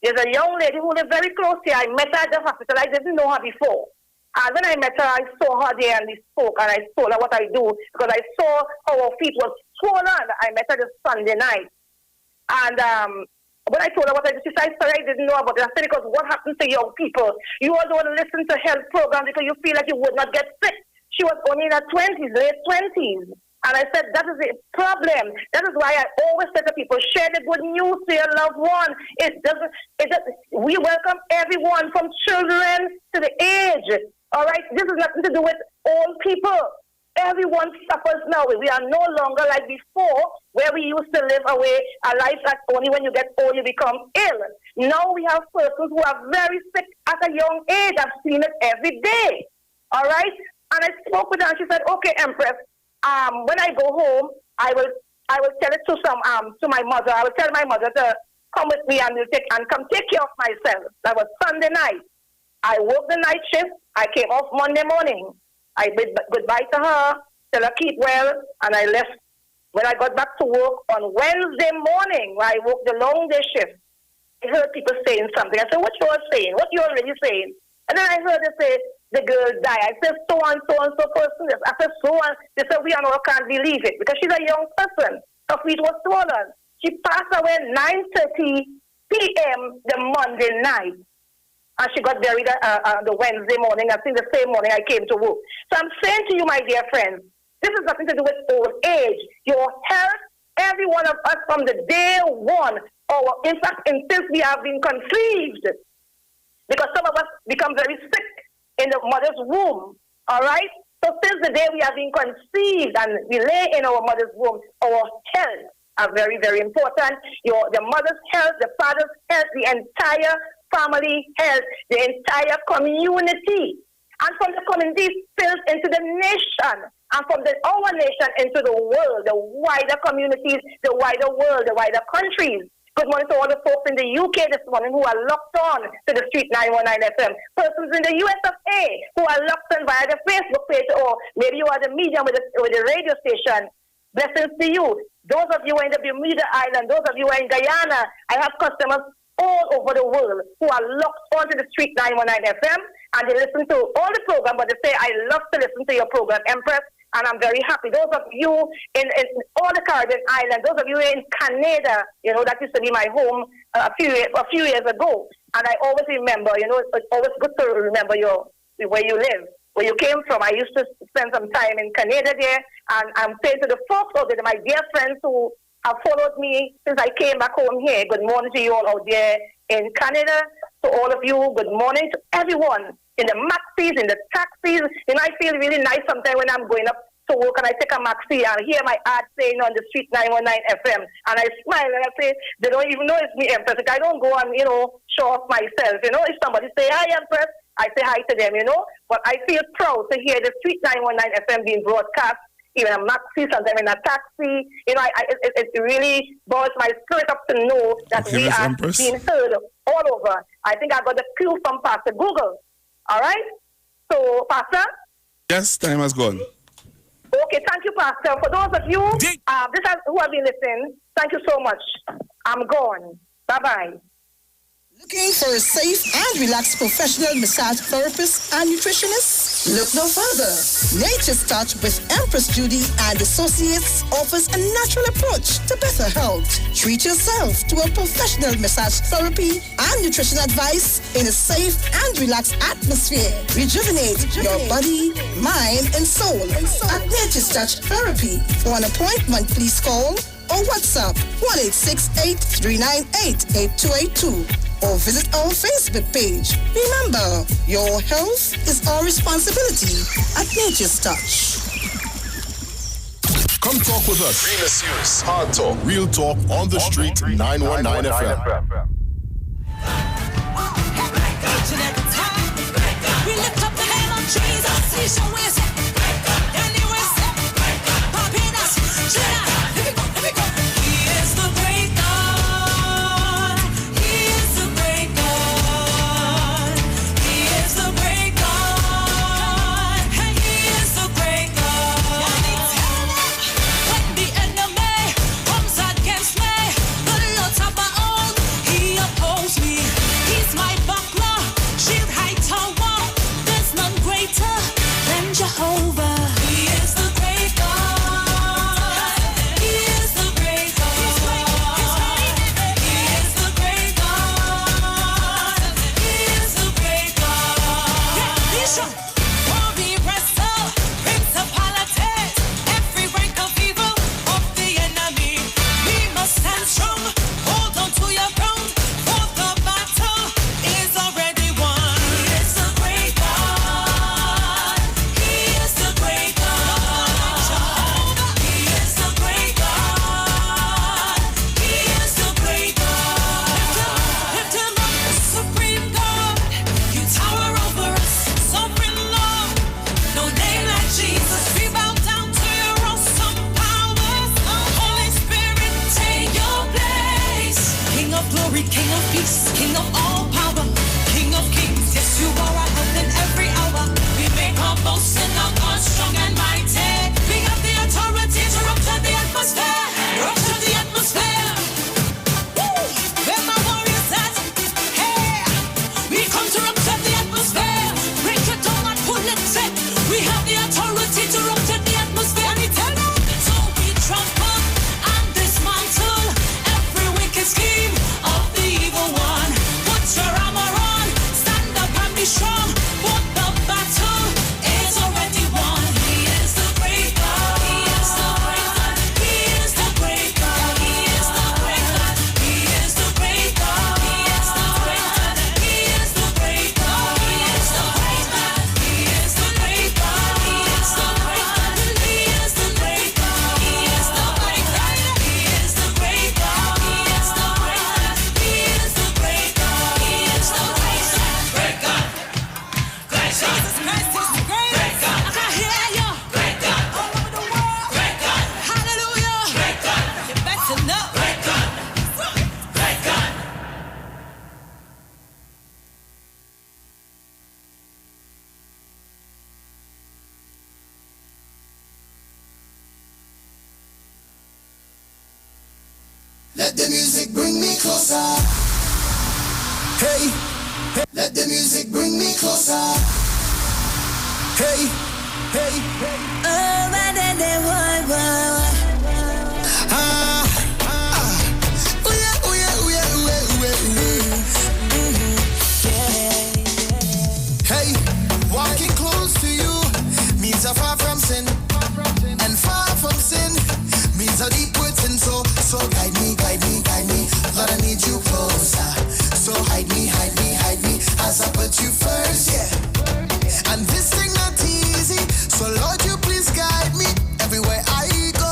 there's a young lady who lives very close here. I met her at the hospital. I didn't know her before. And when I met her, I saw her there and we spoke and I told her what I do because I saw how her feet was swollen. I met her this Sunday night. And when I told her what I did, she said, sorry, I didn't know about it. I said, because what happens to young people? You all don't listen to health programs because you feel like you would not get sick. She was only in her 20s, late 20s. And I said, that is the problem. That is why I always say to people, share the good news to your loved one. We welcome everyone from children to the age. All right? This has nothing to do with old people. Everyone suffers now. We are no longer like before, where we used to live away a life that only when you get old you become ill. Now we have persons who are very sick at a young age. I've seen it every day. All right? And I spoke with her and she said, okay, Empress, when I go home, I will tell it to my mother. I will tell my mother to come with me and come take care of myself. That was Sunday night. I worked the night shift. I came off Monday morning. I bid goodbye to her, tell her keep well, and I left. When I got back to work on Wednesday morning, where I worked the long day shift, I heard people saying something. I said, what you all saying? What you already saying? And then I heard they say, the girl died. I said, so and so person. I said, so and they said, we all can't believe it because she's a young person. Her feet was swollen. She passed away 9:30 p.m. the Monday night. And she got buried the Wednesday morning. I think the same morning I came to work. So I'm saying to you, my dear friends, this has nothing to do with old age. Your health, every one of us from the day one, or in fact, since we have been conceived, because some of us become very sick in the mother's womb, all right? So since the day we have been conceived and we lay in our mother's womb, our health are very, very important. The mother's health, the father's health, the entire family health, the entire community. And from the community spills into the nation, and from our nation into the world, the wider communities, the wider world, the wider countries. Good morning to all the folks in the UK this morning who are locked on to the Street 919 FM. Persons in the US of A who are locked on via the Facebook page, or maybe you are the medium with the radio station. Blessings to you. Those of you who are in the Bermuda Island, those of you who are in Guyana, I have customers all over the world who are locked onto the Street 919 FM, and they listen to all the program, but they say, I love to listen to your program, Empress, and I'm very happy. Those of you in all the Caribbean islands, those of you in Canada, you know, that used to be my home a few years ago. And I always remember, you know, it's always good to remember where you live, where you came from. I used to spend some time in Canada there, and I'm saying to the folks out there, my dear friends who have followed me since I came back home here, good morning to you all out there in Canada. To all of you, good morning to everyone. In the maxis, in the taxis, you know, I feel really nice sometimes when I'm going up to work and I take a maxi and hear my ad saying on the Street 919 FM, and I smile and I say, they don't even know it's me, Empress. Like, I don't go and, you know, show off myself, you know. If somebody say, hi, Empress, I say hi to them, you know. But I feel proud to hear the Street 919 FM being broadcast even a maxi, sometimes in a taxi. You know, it really boils my spirit up to know that Okay, we Miss are Empress. being heard all over. I think I got the clue from Pastor Google. All right? So, Pastor? Yes, time has gone. Okay, thank you, Pastor. For those of you who have been listening, thank you so much. I'm gone. Bye-bye. Looking for a safe and relaxed professional massage therapist and nutritionist? Look no further. Nature's Touch with Empress Judy and Associates offers a natural approach to better health. Treat yourself to a professional massage therapy and nutrition advice in a safe and relaxed atmosphere. Rejuvenate your body, mind, and soul at Nature's Touch Therapy. For an appointment, please call or WhatsApp 1-868-398-8282 or visit our Facebook page. Remember, your health is our responsibility at Nature's Touch. Come talk with us. Real serious. Hard talk. Real talk on the street. 919 FM. We lift up the name of Jesus. He shall win. Anyway, popping us. Here we go. He is the great God. He is the great God. He is the great God. He is the great God. When the enemy comes against me, the Lord Sabaoth, he opposes me. He's my buckler, shield, high tower. There's none greater than Jehovah. He is the great God. He is the great God. He is the great God. He is the great God. Yeah, he's your worthy wrestle, principalities, every rank of evil of the enemy. We must stand strong. Hold on to your ground, for the battle is already won. He is the great God. He is the great God. Jehovah. He is the great God. He is the great God. Lift him up, supreme God. You tower over us, sovereign Lord. No name like Jesus. We bow down to your awesome powers. Holy Spirit, take your place. King of glory, King of peace, King of all power, King of kings. Yes, you are our help in every hour. We make our boast in our God, strong and mighty. We have the authority to rupture the atmosphere. Rupture the atmosphere. Woo! Where my warriors at? Hey! We come to rupture the atmosphere. Break it down and pull it set. We have the authority to rupture the atmosphere. And we tell them, so we trample and dismantle every wicked scheme of the evil one. Put your armor on, stand up and be strong. For the battle is already won. He is the great God. He is the great God. He is the great God. He is the great God. He is the great God. He is the great God. He is the great God. He is the great God. He is the great God. He is the great God. He is the great God. He is the great God. He is the great God. He is the great God. He is the great God. He is the great God. Great God. Great God. Jesus Christ is the great God. I can hear you. Great God. All over the world. Great God. Hallelujah. Great God. You better know. Great God. Great God. Let the music bring me closer. Hey, let the music bring me closer. Hey, hey, hey. Ah, ah. Ooh yeah, ooh yeah, ooh yeah, ooh yeah, ooh yeah, ooh yeah. Hey, walking close to you means I'm far from sin, and far from sin means a deep within. So guide me, guide me, guide me. Lord, I need you closer. So hide me, hide me, hide me as I put you first, yeah. And this thing not easy, so Lord, you please guide me everywhere I go.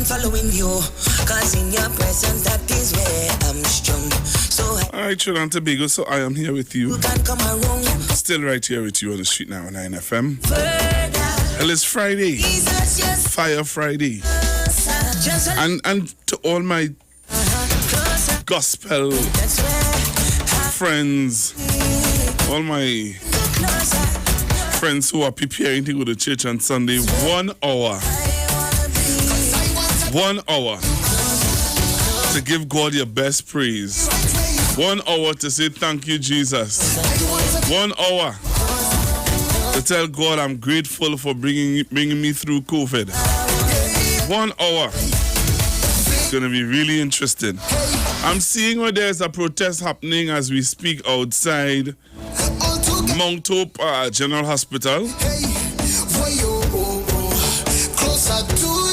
on following you, cause in your presence that is where I'm strong. So Alright, Trinidad and Tobago, so I am here with you. you can come around. Still right here with you on the street now on 9 FM. Further, Well, it's Friday. Jesus, yes, Fire Friday. just a And to all my closer. gospel That's where friends, all my closer. friends who are preparing to go to church on Sunday, 1 hour. 1 hour to give God your best praise. 1 hour to say thank you, Jesus. 1 hour to tell God I'm grateful for bringing me through COVID. 1 hour. It's going to be really interesting. I'm seeing where there's a protest happening as we speak outside Mount Hope General Hospital.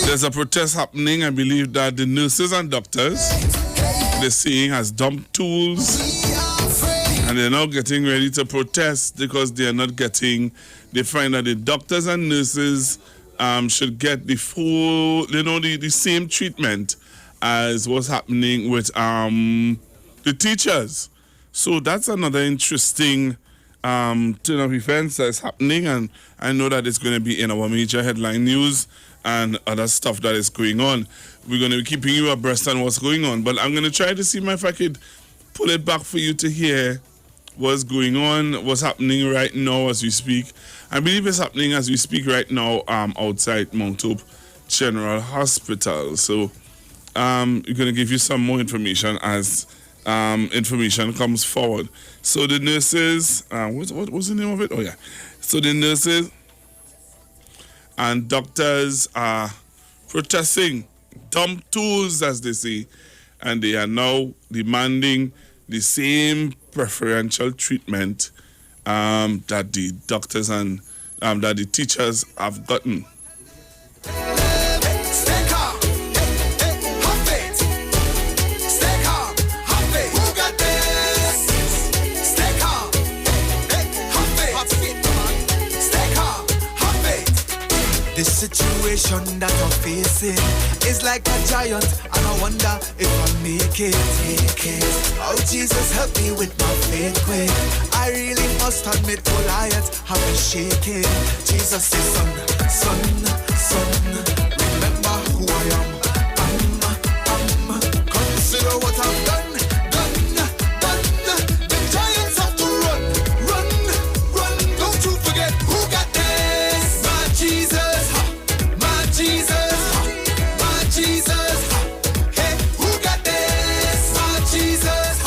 There's a protest happening. I believe that the nurses and doctors, they're saying, has dumped tools, and they're now getting ready to protest because they're not getting. They find that the doctors and nurses should get the full, the same treatment as what's happening with the teachers. So that's another interesting turn of events that's happening, and I know that it's going to be in our major headline news and other stuff that is going on. We're going to be keeping you abreast on what's going on, but I'm going to try to see if I could pull it back for you to hear what's going on, what's happening right now as we speak. I believe it's happening as we speak right now outside Mount Hope General Hospital. So we're going to give you some more information as information comes forward. So the nurses, what's the name of it? Oh yeah. So the nurses and doctors are protesting, dump tools as they say, and they are now demanding the same preferential treatment that the doctors and that the teachers have gotten. The situation that I'm facing is like a giant, and I wonder if I make it. Oh, Jesus, help me with my faith quick. I really must admit, Goliath, I've been shaking. Jesus says, son, remember who I am. Consider what I've done. The giants have to run. Don't you forget who got this. My Jesus. Hey, who got this? My Jesus.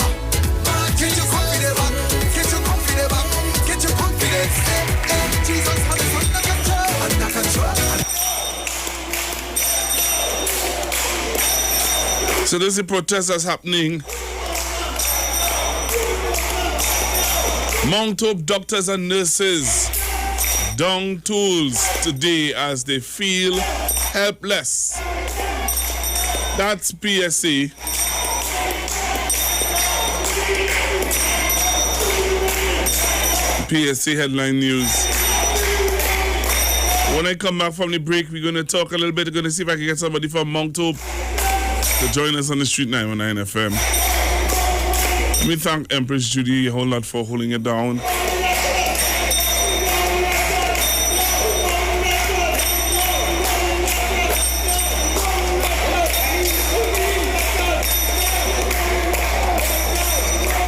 Get your confidence back. Get your confidence. Hey, Jesus has it under control. So there's a protest that's happening. Mount Hope doctors and nurses down tools today as they feel helpless. That's PSA. PSA headline news. When I come back from the break, we're going to talk a little bit. We're going to see if I can get somebody from Mount Hope to join us on the street 919 FM. Let me thank Empress Judy a whole lot for holding it down.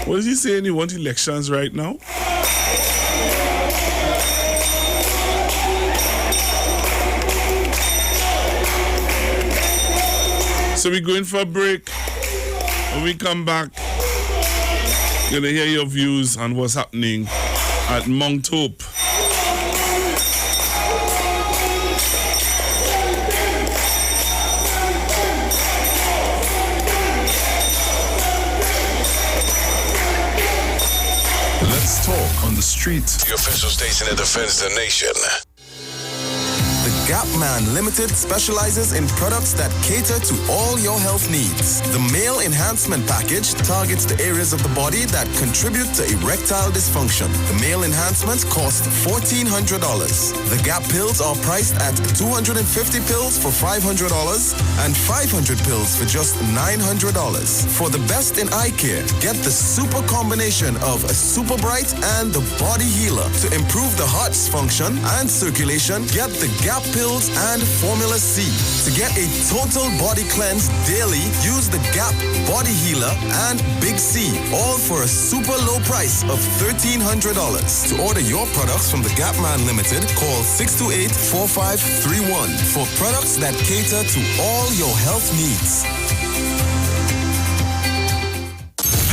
What is he saying? You want elections right now? So we're going for a break. When we come back, you're going to hear your views on what's happening at Mount Hope. Let's talk on the street. The official station that defends the nation. The Gap Man Limited specializes in products that cater to all your health needs. The Male Enhancement Package targets the areas of the body that contribute to erectile dysfunction. The Male Enhancements cost $1,400. The Gap pills are priced at 250 pills for $500 and 500 pills for just $900. For the best in eye care, get the super combination of a Super Bright and the Body Healer. To improve the heart's function and circulation, get the Gap pills and Formula C. To get a total body cleanse daily, use the Gap Body Healer and Big C, all for a super low price of $1,300. To order your products from the Gap Man Limited, call 628-4531 for products that cater to all your health needs.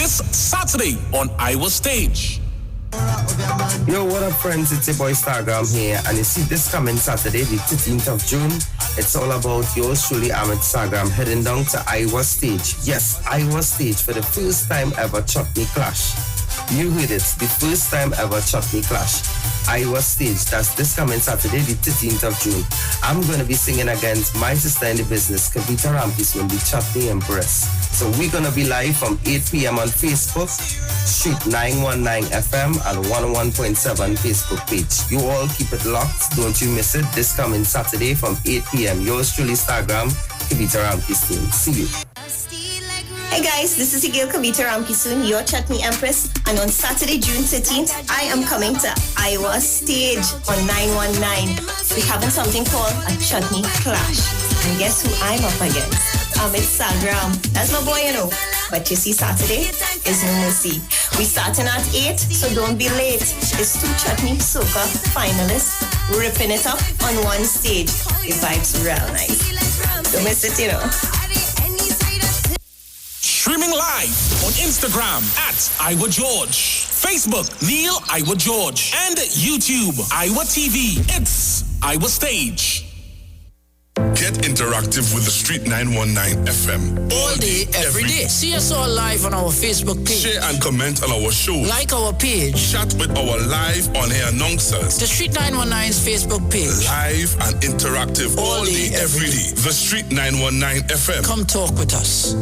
This Saturday on Iwer Stage. Yo, what up, friends? It's your boy Stargram here, and you see this coming Saturday, the 13th of June. It's all about yours truly, Ahmed Stargram, heading down to Iwer Stage. Yes, Iwer Stage for the first time ever Chutney Clash. You heard it, the first time ever Chutney Clash. Iwer Stage, that's this coming Saturday, the 13th of June. I'm going to be singing against my sister in the business, Kavita Ramkiswamy, the Chutney Empress. So we're going to be live from 8 p.m. on Facebook, Street 919 FM and 101.7 Facebook page. You all keep it locked. Don't you miss it. This coming Saturday from 8 p.m. Yours truly, Instagram, Kavita Ramkiswamy. See you. Hey guys, this is Igil Kavita Ramkiswamy, your Chutney Empress, and on Saturday, June 13th, I am coming to Iwer Stage on 919. We're having something called a Chutney Clash. And guess who I'm up against? Ahmed Stargram. That's my boy, you know. But you see, Saturday is no mercy. We're starting at 8, so don't be late. It's 2 Chutney Soca finalists ripping it up on one stage. The vibe's real nice. Don't miss it, you know. Streaming live on Instagram at Iwer George, Facebook Neil Iwer George, and YouTube Iwer TV. It's Iwer Stage. Get interactive with the Street 919 FM. All day, every day. See us all live on our Facebook page. Share and comment on our show. Like our page. Chat with our live on-air announcers. The Street 919's Facebook page. Live and interactive all day, every day. The Street 919 FM. Come talk with us.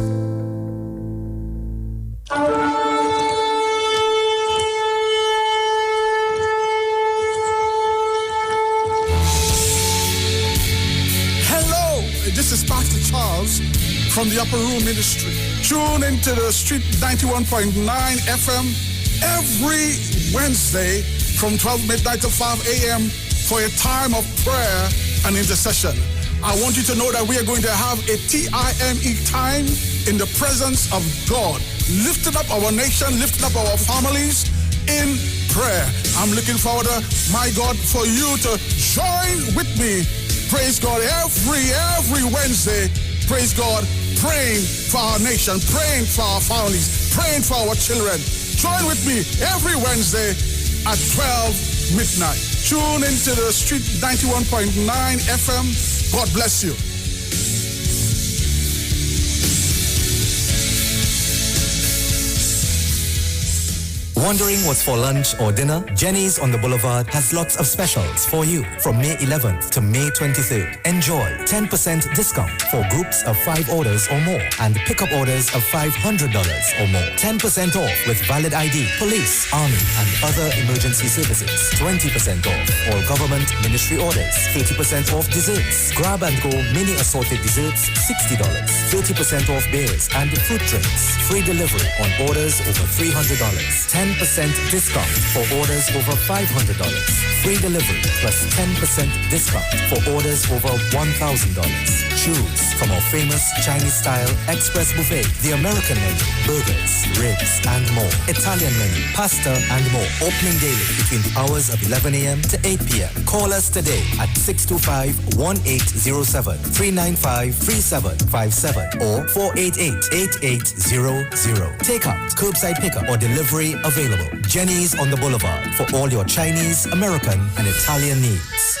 This is Pastor Charles from the Upper Room Ministry. Tune into the Street 91.9 FM every Wednesday from 12 midnight to 5 a.m. for a time of prayer and intercession. I want you to know that we are going to have a TIME time in the presence of God, lifting up our nation, lifting up our families in prayer. I'm looking forward to, my God, for you to join with me. Praise God, every Wednesday, praise God, praying for our nation, praying for our families, praying for our children. Join with me every Wednesday at 12 midnight. Tune into the Street 91.9 FM. God bless you. Wondering what's for lunch or dinner? Jenny's on the Boulevard has lots of specials for you from May 11th to May 23rd. Enjoy 10% discount for groups of 5 orders or more and pickup orders of $500 or more. 10% off with valid ID, police, army and other emergency services. 20% off all government ministry orders. 30% off desserts. Grab and go mini assorted desserts, $60. 30% off beers and fruit drinks. Free delivery on orders over $300. 10% discount for orders over $500. Free delivery plus 10% discount for orders over $1,000. Choose from our famous Chinese-style express buffet, the American menu, burgers, ribs, and more. Italian menu, pasta, and more. Opening daily between the hours of 11 a.m. to 8 p.m. Call us today at 625-1807, 395-3757, or 488-8800. Takeout, curbside pickup, or delivery available. Jenny's on the Boulevard for all your Chinese, American, and Italian needs.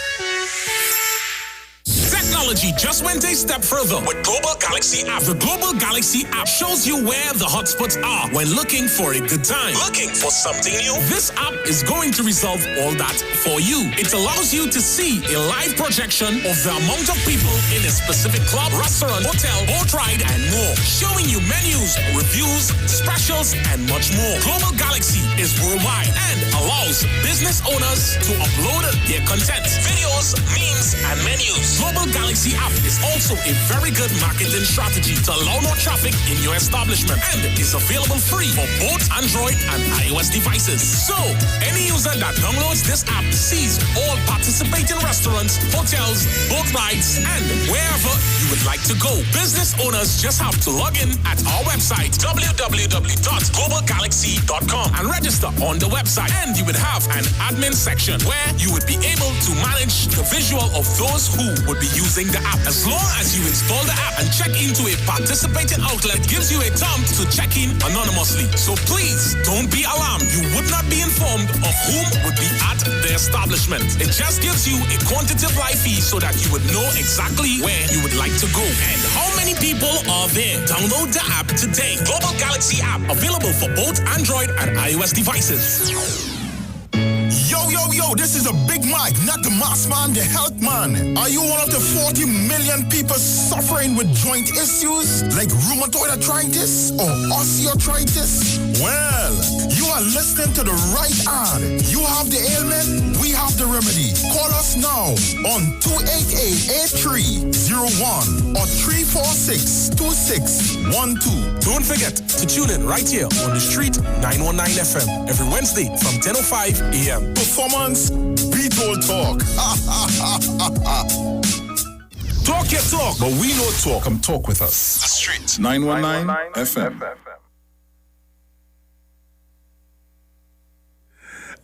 technology just went a step further with Global Galaxy app. The Global Galaxy app shows you where the hotspots are when looking for a good time. Looking for something new? This app is going to resolve all that for you. It allows you to see a live projection of the amount of people in a specific club, restaurant, hotel, boat ride, and more. Showing you menus, reviews, specials, and much more. Global Galaxy is worldwide and allows business owners to upload their content, videos, memes, and menus. Global Galaxy app is also a very good marketing strategy to allow more traffic in your establishment and is available free for both Android and iOS devices. So, any user that downloads this app sees all participating restaurants, hotels, boat rides, and wherever you would like to go. Business owners just have to log in at our website, www.globalgalaxy.com, and register on the website. And you would have an admin section where you would be able to manage the visual of those who would be using the app. As long as you install the app and check into a participating outlet, it gives you a prompt to check in anonymously. So please don't be alarmed. You would not be informed of whom would be at the establishment. It just gives you a quantitative live feed so that you would know exactly where you would like to go and how many people are there. Download the app today. Global Galaxy app available for both Android and iOS devices. Yo, this is a Big Mike, not the mass man, the health man. Are you one of the 40 million people suffering with joint issues like rheumatoid arthritis or osteoarthritis? Well, you are listening to the right ad. You have the ailment, we have the remedy. Call us now on 288-8301 or 346-2612. Don't forget to tune in right here on the Street 919 FM every Wednesday from 10:05 a.m. Performance, beat all talk. Talk your talk, but we don't talk. Come talk with us. The Street 919 FM.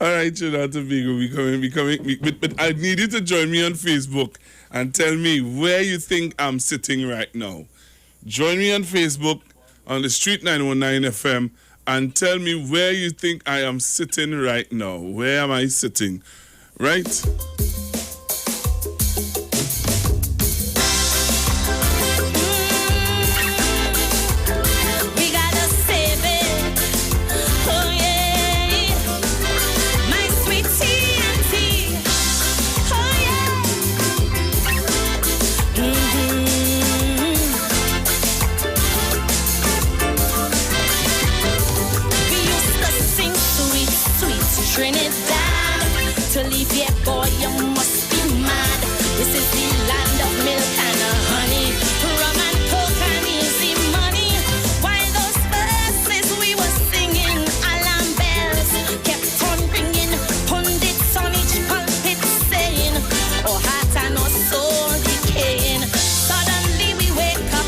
All right, Trinidad and Tobago, we coming. But I need you to join me on Facebook and tell me where you think I'm sitting right now. Join me on Facebook on the Street 919 FM and tell me where you think I am sitting right now. Where am I sitting? Right? Trinidad, to leave your boy, you must be mad. This is the land of milk and honey, rum and coke and easy money. While those verses we were singing, alarm bells kept on ringing. Pundits on each pulpit saying, oh heart and oh soul decaying. Suddenly we wake up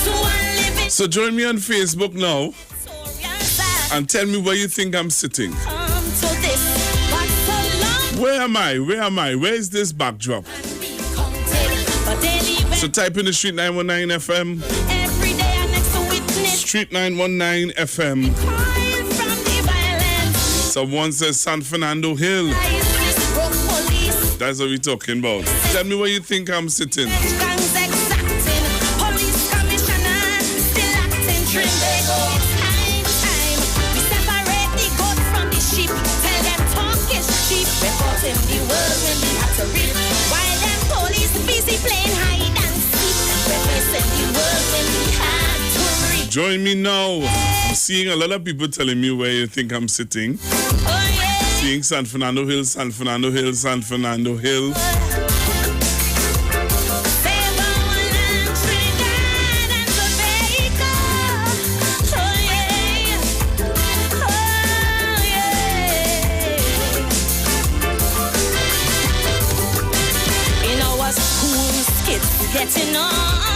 to a living. So join me on Facebook now and tell me where you think I'm sitting. Where am I? Where is this backdrop? So type in the Street 919 FM. Street 919 FM. Someone says San Fernando Hill. That's what we're talking about. Tell me where you think I'm sitting. In the world when we have to read, while them police busy playing hide and seek. We're facing the world when we had to read. Join me now. I'm seeing a lot of people telling me where you think I'm sitting. Seeing San Fernando Hill, San Fernando Hill, San Fernando Hill.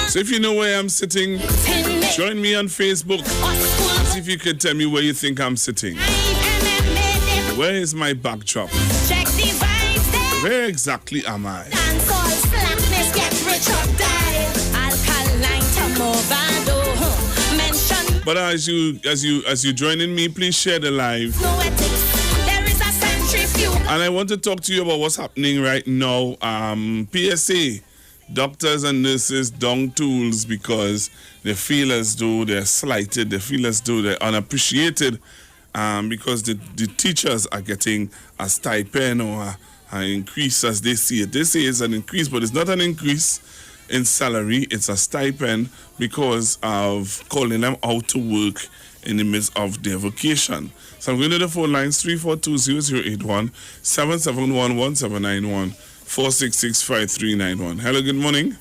So if you know where I'm sitting, join me on Facebook. See if you can tell me where you think I'm sitting. Where is my backdrop? Where exactly am I? But as you joining me, please share the live. And I want to talk to you about what's happening right now. PSA doctors and nurses down tools because they feel as though they're slighted, they feel as though they're unappreciated because the teachers are getting a stipend or an increase as they see it. They say it's an increase, but it's not an increase in salary, it's a stipend because of calling them out to work in the midst of their vacation. So I'm going to the phone lines 342-0081, 771-1791, 466-5391. Hello, good morning.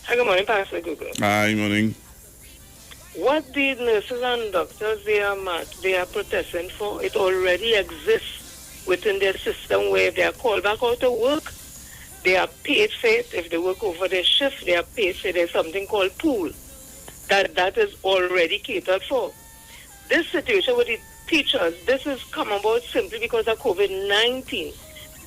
Hi, good morning, Pastor Google. Hi, morning. What the nurses and doctors they are protesting for, it already exists within their system where they are called back out to work. They are paid for it. If they work over their shift, they are paid for it. There's something called pool. That is already catered for. This situation with the teachers, this has come about simply because of COVID-19.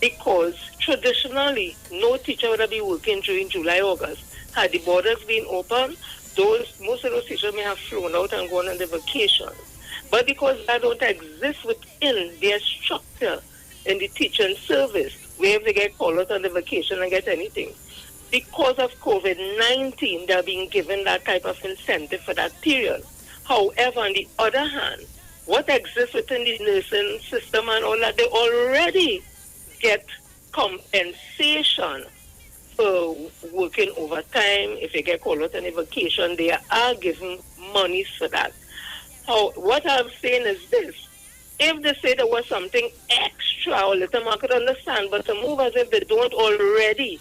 Because traditionally, no teacher would have been working during July, August. Had the borders been open, most of those teachers may have flown out and gone on their vacation. But because that don't exist within their structure in the teaching service, where they get called out on the vacation and get anything. Because of COVID-19, they're being given that type of incentive for that period. However, on the other hand, what exists within the nursing system and all that, they already get compensation for working overtime. If they get called out on a vacation, they are given monies for that. What I'm saying is this. If they say there was something extra or little, I could understand, but to move as if they don't already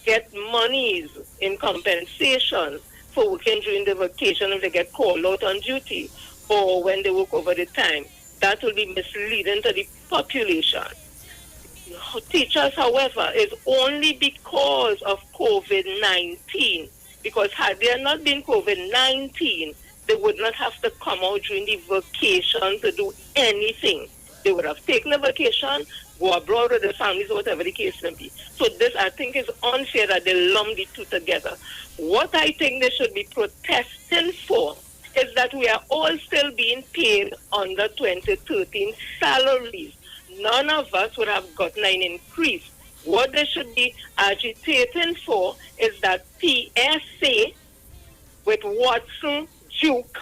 get monies in compensation for working during the vacation if they get called out on duty or when they work over the time, that will be misleading to the population. Teachers, however, is only because of COVID-19, because had there not been COVID-19, they would not have to come out during the vacation to do anything. They would have taken a vacation, go abroad with their families, whatever the case may be. So this, I think, is unfair that they lump the two together. What I think they should be protesting for is that we are all still being paid under 2013 salaries. None of us would have gotten an increase. What they should be agitating for is that PSA with Watson, Duke,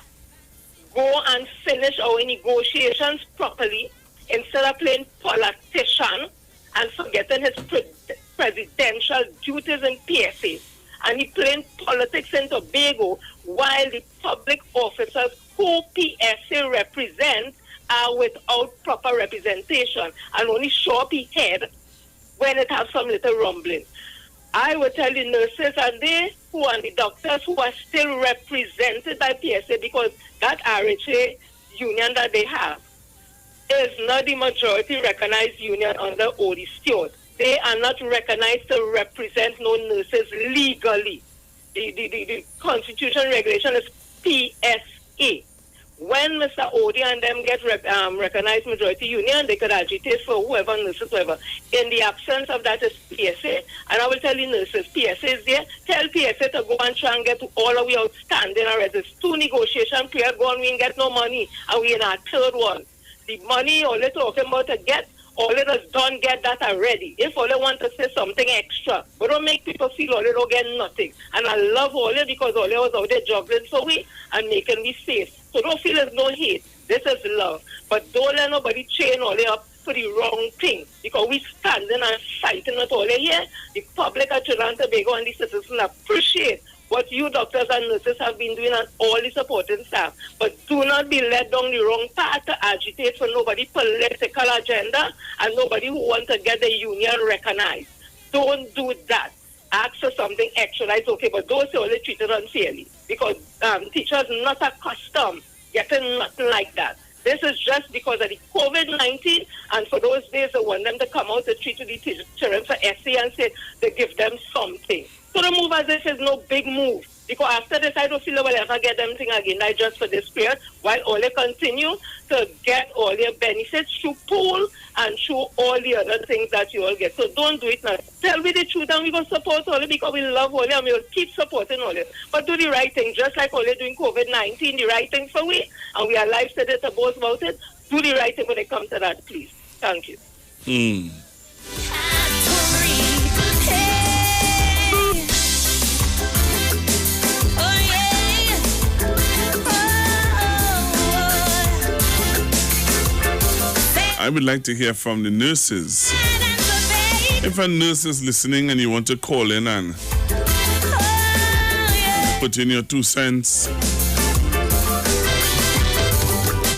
go and finish our negotiations properly instead of playing politician and forgetting his presidential duties in PSA. And he playing politics in Tobago while the public officers who PSA represents are without proper representation and only show up his head when it has some little rumbling. I will tell the nurses and the doctors who are still represented by PSA, because that RHA union that they have is not the majority recognized union under Odi Stewart. They are not recognized to represent no nurses legally. The constitution regulation is PSA. When Mr. Odi and them get recognized majority union, they could agitate for whoever, nurses, whoever. In the absence of that is PSA. And I will tell you nurses, PSA is there. Tell PSA to go and try and get all of we outstanding already. There's 2 negotiation period going, we ain't get no money. And we in our 3rd one. The money all they talking about to get, all it has done get that already. If all they want to say something extra, but don't make people feel all they don't get nothing. And I love all it because all they was out there juggling for we and making me safe. So don't feel there's no hate. This is love. But don't let nobody chain all they up for the wrong thing. Because we standing and fighting with all they here. The public of Trinidad and Tobago and the citizens appreciate what you doctors and nurses have been doing and all the supporting staff. But do not be led down the wrong path to agitate for nobody political agenda and nobody who wants to get the union recognized. Don't do that. Ask for something extra, that's okay, but don't say only treated unfairly. Because teachers not accustomed getting nothing like that. This is just because of the COVID-19, and for those days they want them to come out to treat the children for essay and say they give them something. So the move as if it's no big move. Because after this, I don't feel they will ever get them thing again. That's just for this period, while all they continue to get all their benefits through pool and through all the other things that you all get. So don't do it now. Tell me the truth and we will support all it because we love all it and we will keep supporting all it. But do the right thing, just like all they doing COVID-19, the right thing for we, and we are live today to boast about it. Do the right thing when it comes to that, please. Thank you. I would like to hear from the nurses. If a nurse is listening and you want to call in and put in your 2 cents,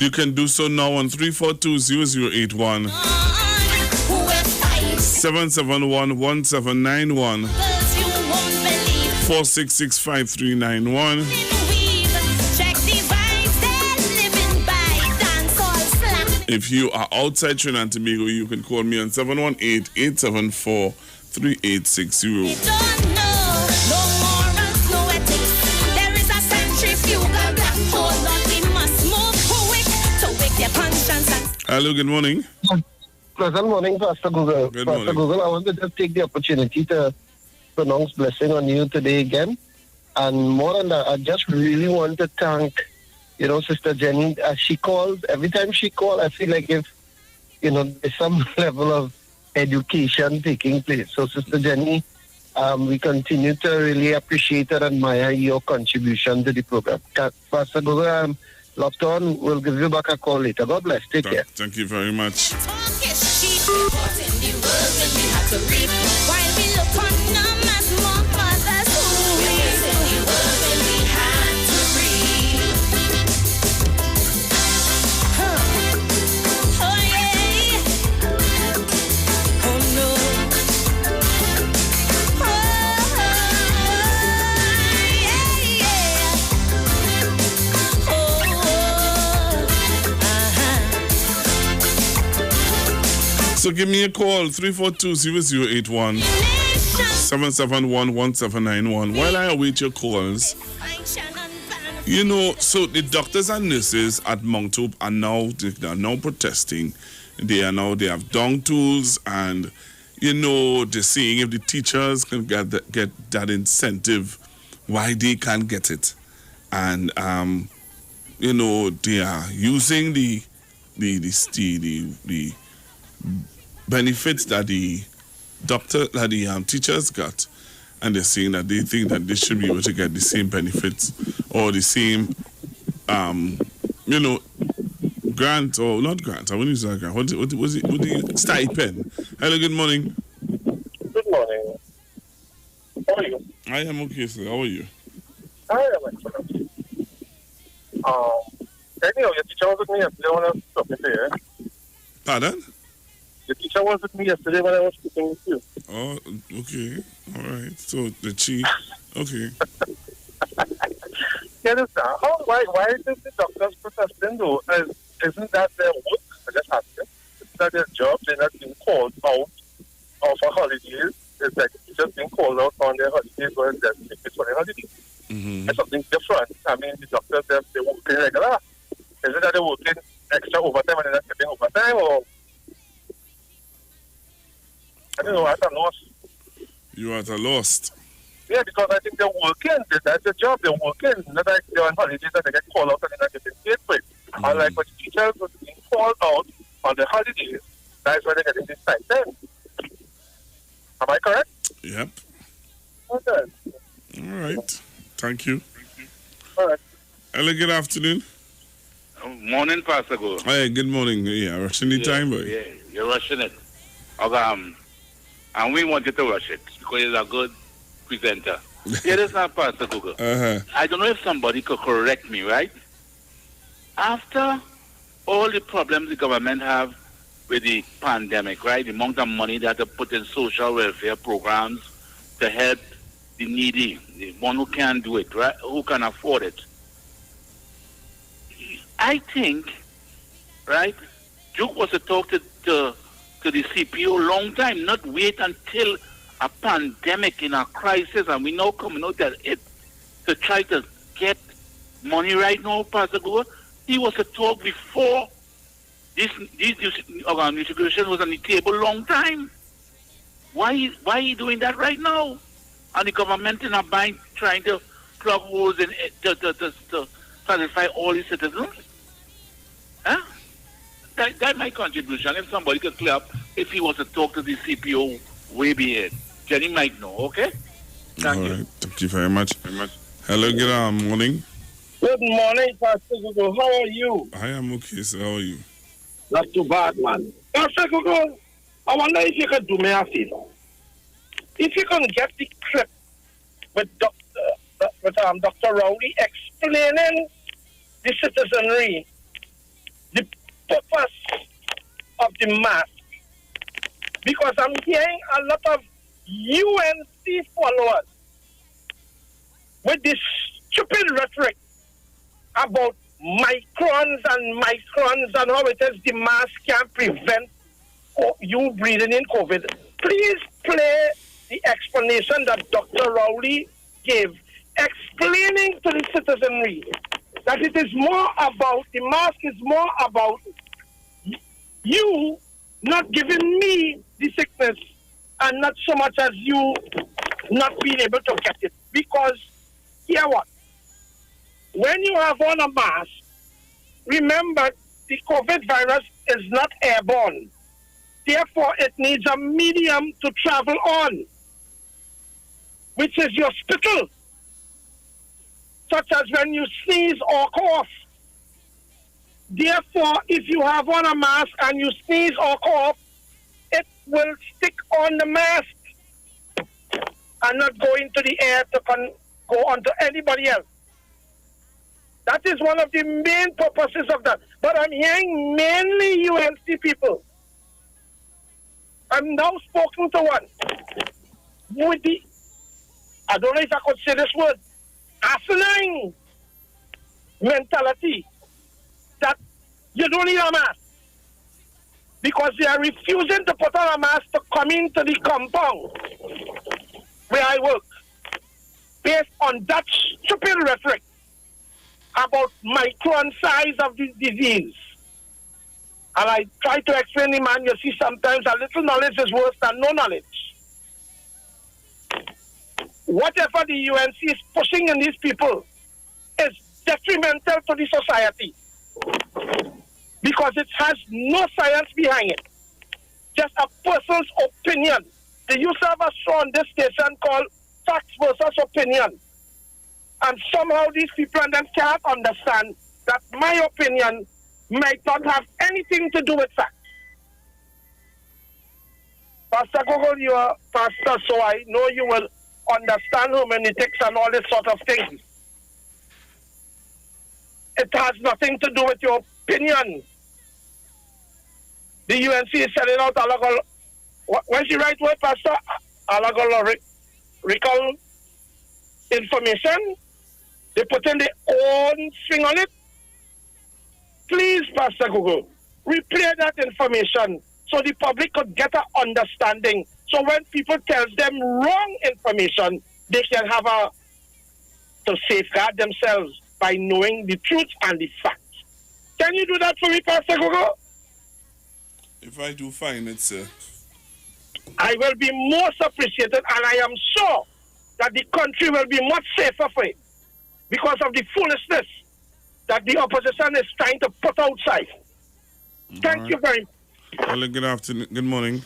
you can do so now on 342-0081, 771-1791, 466-5391. If you are outside Trinidad and Tobago, you can call me on 718-874-3860. Hello, good morning. Pleasant morning, Pastor Google. Good Pastor morning. Google, I want to just take the opportunity to pronounce blessing on you today again. And more than that, I just really want to thank, Sister Jenny, as she calls. Every time she calls, I feel like if, there's some level of education taking place. So, Sister Jenny, we continue to really appreciate and admire your contribution to the program. Pastor Google, Lofton, we'll give you back a call later. God bless. Take care. Thank you very much. So give me a call, 342-0081, 771-1791. While I await your calls, so the doctors and nurses at Mount Hope are now protesting. They have dung tools, and they're seeing if the teachers can get that incentive, why they can't get it. And they are using the benefits that the teachers got, and they're saying that they think that they should be able to get the same benefits or the same grant, or not grant, I wouldn't use that grant. What the stipend. Hello, good morning. Good morning. How are you? I am okay, sir. How are you? I am excellent. Anyhow, your teacher was with me yesterday when I was talking to you. Pardon? Your teacher was with me yesterday when I was speaking with you. Oh, okay. All right. So the chief. Okay. You understand? Why is the doctors protesting though? Isn't that their work? I just ask you. Isn't that their job? They're not being called out for holidays. It's like just being called out on their holidays or they're sick for their holidays. Mm-hmm. It's something different. I mean, the doctors, they're working regular. Isn't that they're working extra overtime and they're not getting overtime? Or I don't know, I'm at a loss. You are at a loss. Yeah, because I think they're working. That's their job. They're working. Not like they're on holidays and they get called out and they're not getting paid for it. Mm-hmm. Unlike what teachers were being called out on the holidays, that's why they're getting this stipend. Am I correct? Yep. Okay. All right. Thank you. All right. Hello, good afternoon. Morning, Pastor Go. Hey, good morning. Yeah, rushing the time, boy. Yeah, you're rushing it. Okay, and we want you to rush it because you're a good presenter. Here is our Pastor Google. I don't know if somebody could correct me, right? After all the problems the government have with the pandemic, right? The amount of money that they put in social welfare programs to help the needy, the one who can't do it, right? Who can afford it. I think, right, Duke was to talk to the CPO long time, not wait until a pandemic in a crisis, and we now coming out at it to try to get money right now, Pastor Gore. He was to talk before this negotiation was on the table long time. Why he doing that right now? And the government in a bind trying to plug holes in to satisfy all the citizens? Huh? That's my contribution. If somebody could clear up, if he was to talk to the CPO way ahead. Jenny might know, okay? Thank you. Right. Thank you very much. Hello, good morning. Good morning, Pastor Google. How are you? I am okay, sir. How are you? Not too bad, man. Pastor Google, I wonder if you could do me a favor. If you can get the clip with Dr. Rowley explaining the citizenry, the purpose of the mask. Because I'm hearing a lot of UNC followers with this stupid rhetoric about microns and how it is the mask can prevent you breathing in COVID. Please play the explanation that Dr. Rowley gave, explaining to the citizenry that it is more about, the mask is more about you not giving me the sickness and not so much as you not being able to get it. Because, hear what? When you have on a mask, remember the COVID virus is not airborne. Therefore, it needs a medium to travel on, which is your spittle, such as when you sneeze or cough. Therefore, if you have on a mask and you sneeze or cough, it will stick on the mask and not go into the air to go on to anybody else. That is one of the main purposes of that. But I'm hearing mainly UNC people. I'm now spoken to one with the, I don't know if I could say this word, asinine mentality that you don't need a mask because they are refusing to put on a mask to come into the compound where I work based on that stupid rhetoric about micron size of the disease. And I try to explain to man, you see, sometimes a little knowledge is worse than no knowledge. Whatever the UNC is pushing in these people is detrimental to the society because it has no science behind it. Just a person's opinion. They used to have a show on this station called Facts versus Opinion. And somehow these people and them can't understand that my opinion might not have anything to do with facts. Pastor Google, you are pastor, so I know you will understand hermeneutics and all this sort of things. It has nothing to do with your opinion. The UNC is selling out alcohol. When's the right word, Pastor? Recall information. They put in their own swing on it. Please, Pastor Google, replay that information so the public could get an understanding. So when people tell them wrong information, they can have to safeguard themselves by knowing the truth and the facts. Can you do that for me, Pastor Google? If I do find it, sir. I will be most appreciated, and I am sure that the country will be much safer for it because of the foolishness that the opposition is trying to put outside. Thank you very much. Well, good afternoon. Good morning.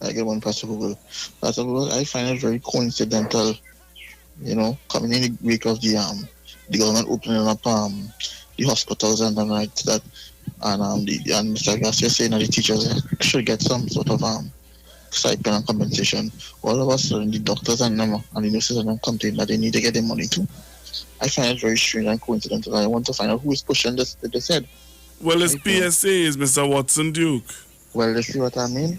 Good morning, Pastor Google. Pastor Google, I find it very coincidental, coming in the week of the government opening up the hospitals and like that, and Mr. Garcia saying that the teachers should get some sort of stipend and compensation. All of us, the doctors and the nurses and them complain that they need to get their money too. I find it very strange and coincidental. I want to find out who is pushing this. They said. Well, it's PSA is Mr. Watson Duke. Well, you see what I mean?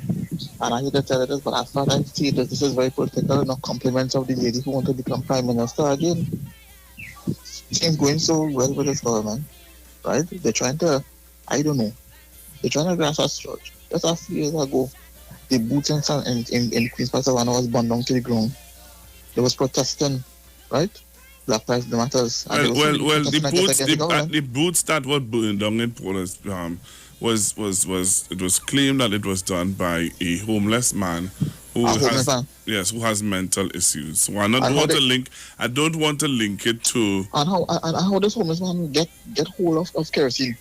And I hate to tell you this, but I thought I see that this is very political, no compliments of the lady who wants to become Prime Minister again. It ain't going so well with this government, right? They're trying to, I don't know, they're trying to grasp us church. Just a few years ago, the boots in Queen's Park Savannah was burned down to the ground. They was protesting, right? Black Lives Matters. The boots that were burned down in Poland it was claimed that it was done by a homeless man who has mental issues. So I don't want to link it to and how this homeless man get hold of kerosene.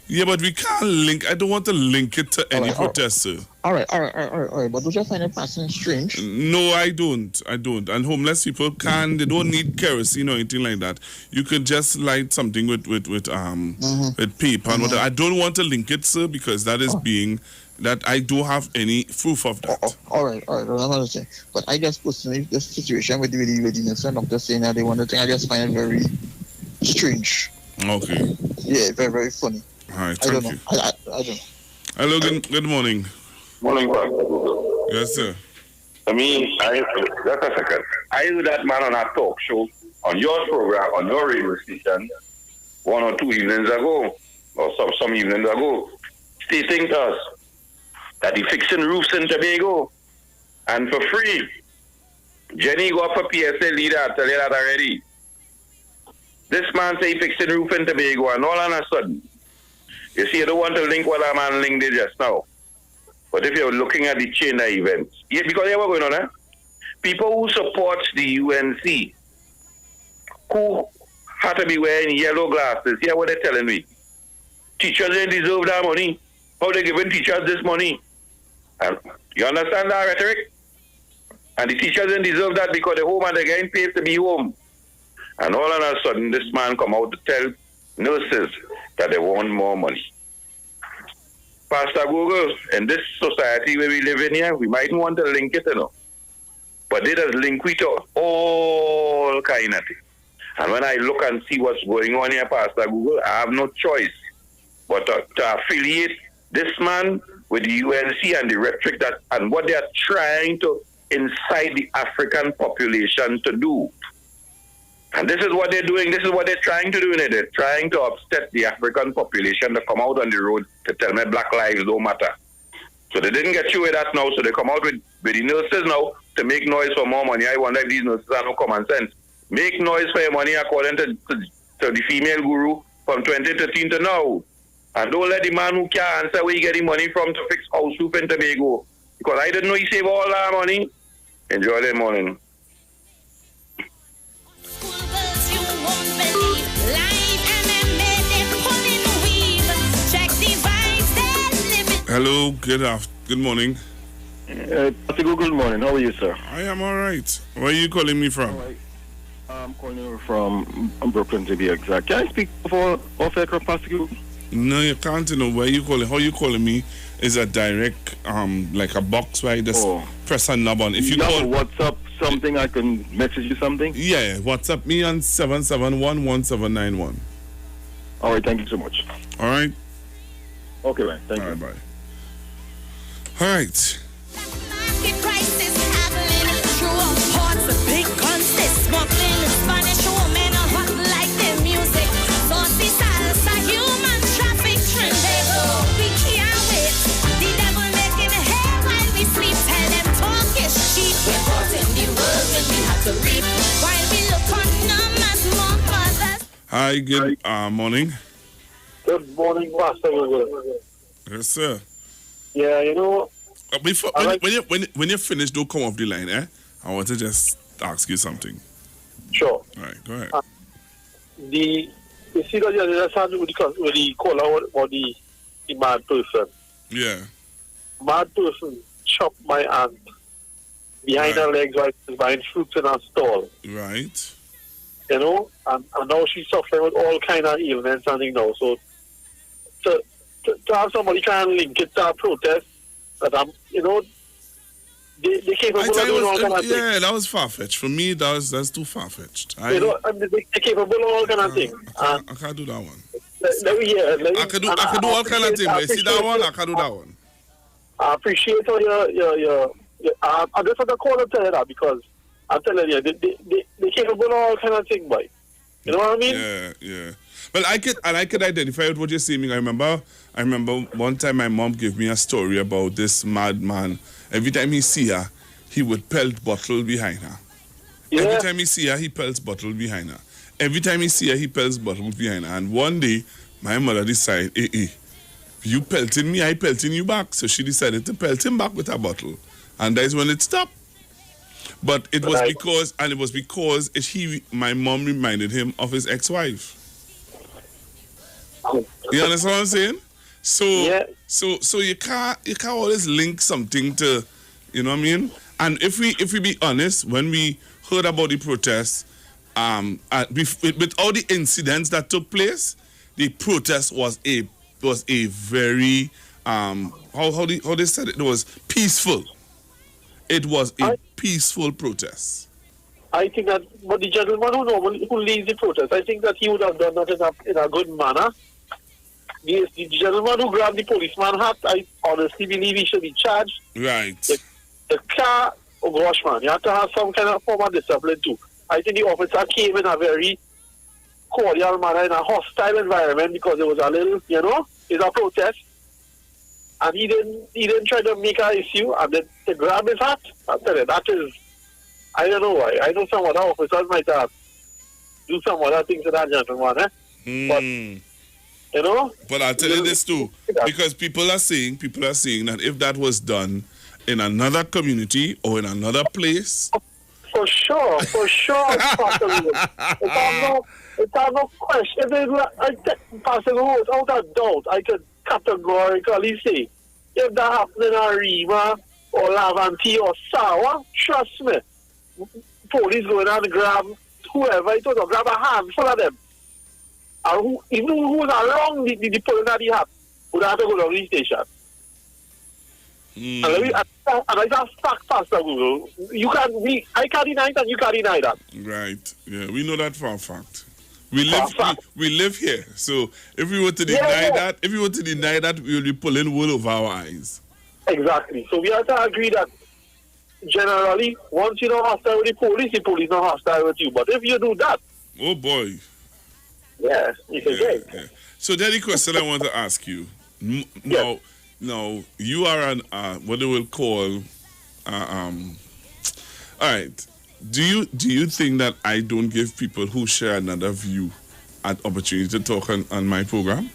Yeah, but we can't link. I don't want to link it to any protest, sir. All right. But don't you find it passing strange? No, I don't. And homeless people they don't need kerosene or anything like that. You could just light something with paper and whatever. I don't want to link it, sir, because that is that I don't have any proof of that. All right. I'm not saying. But I just personally, this situation with the nurse and doctor saying that they want to think, I just find it very strange. Okay. Yeah, very, very funny. All right, thank you. I don't know. Hello, good morning. Morning, Bob. Yes, sir. Just a second. I heard that man on a talk show on your program, on your radio station, 1 or 2 evenings ago, or some evenings ago, stating to us that he fixing roofs in Tobago, and for free. Jenny go up for PSA leader, I tell you that already. This man say he fixing roof in Tobago, and all of a sudden, you see, I don't want to link what that man linked just now. But if you're looking at the chain of events, because here's what's going on, people who support the UNC, who had to be wearing yellow glasses, here's what they're telling me. Teachers didn't deserve that money. How they giving teachers this money? And you understand that rhetoric? And the teachers didn't deserve that because they're home and they're getting paid to be home. And all of a sudden, this man come out to tell nurses that they want more money. Pastor Google, in this society where we live in here, we mightn't want to link it, but they just link it to all kind of things. And when I look and see what's going on here, Pastor Google, I have no choice but to affiliate this man with the UNC and the rhetoric and what they are trying to incite the African population to do. And this is what they're doing. This is what they're trying to do. They're trying to upset the African population to come out on the road to tell me black lives don't matter. So they didn't get you with that now. So they come out with the nurses now to make noise for more money. I wonder if these nurses have no common sense. Make noise for your money according to the female guru from 2013 to now. And don't let the man who can't answer where he getting money from to fix house roof in Tobago. Because I didn't know he saved all that money. Enjoy the morning. Hello, good morning. Good morning. How are you, sir? I am all right. Where are you calling me from? Right. I'm calling you from Brooklyn, to be exact. Can I speak off aircraft, Pastor Google? No, you can't. Where you calling? How you calling me is a direct, like a box where I just press a knob on. If you call WhatsApp something, I can message you something. Yeah, WhatsApp me on 7711791. All right, thank you so much. All right. Okay, man. Thank you. Bye. All right. Hi, good morning. Good morning, Pastor. Yes, sir. Yeah, Before, when you finish, don't come off the line, eh? I want to just ask you something. Sure. All right, go ahead. You see that you understand what the call out or the mad person. Yeah. Mad person chopped my aunt behind her legs while she's buying fruits in her stall. Right. And now she's suffering with all kind of ailments and things now. So to have somebody try and link it to a protest, that they capable of doing all kind of things. Yeah, that was far-fetched. For me, that's too far-fetched. They're capable of all kind of things. I can't do that one. I can do all kind of things, but you see that one, I can't do that one. I appreciate all your I just want to call and tell you that because I'm telling you, they capable of all kind of things, boy. You know what I mean? Yeah. Well, I could identify with what you're saying. I remember one time my mom gave me a story about this madman. Every time he see her, he would pelt bottle behind her. Yeah. Every time he see her, he pelts bottle behind her. Every time he see her, he pelts bottle behind her. And one day, my mother decided, you pelting me, I pelting you back. So she decided to pelt him back with a bottle. And that's when it stopped. But it was because my mom reminded him of his ex-wife. You understand what I'm saying? So you can't always link something to, you know what I mean? And if we be honest, when we heard about the protests, with all the incidents that took place, the protest was a very how they said it was peaceful. It was a peaceful protest. I think that, but the gentleman who leads the protest, I think that he would have done that in a good manner. The gentleman who grabbed the policeman hat, I honestly believe he should be charged. Right. The car, oh gosh, man, you have to have some kind of form of discipline too. I think the officer came in a very cordial manner in a hostile environment because it was a little, it's a protest. And he didn't try to make an issue, and then to grab his hat. I tell you, that is, I don't know why. I know some other officers might have do some other things to that gentleman, But But I'll tell you this too, because people are saying that if that was done in another community or in another place, for sure, it's possible. It's no question. Possible without a doubt, I could categorically say, if that happened in Arima or Lavanti or Sawa, trust me, police going and grab whoever it was, or grab a handful of them. And even who was around the person that he had would have to go down to the station. And I just fact, Pastor Google. I can't deny that, you can't deny that. Right. Yeah, we know that for a fact. We live here. So if we were to deny that, we will be pulling wool over our eyes. Exactly. So we have to agree that generally, once you're not hostile with the police not hostile with you. But if you do that, oh boy. Yeah, it's a game. So the question I want to ask you. Now you are an what they will call all right. Do you think that I don't give people who share another view an opportunity to talk on my program?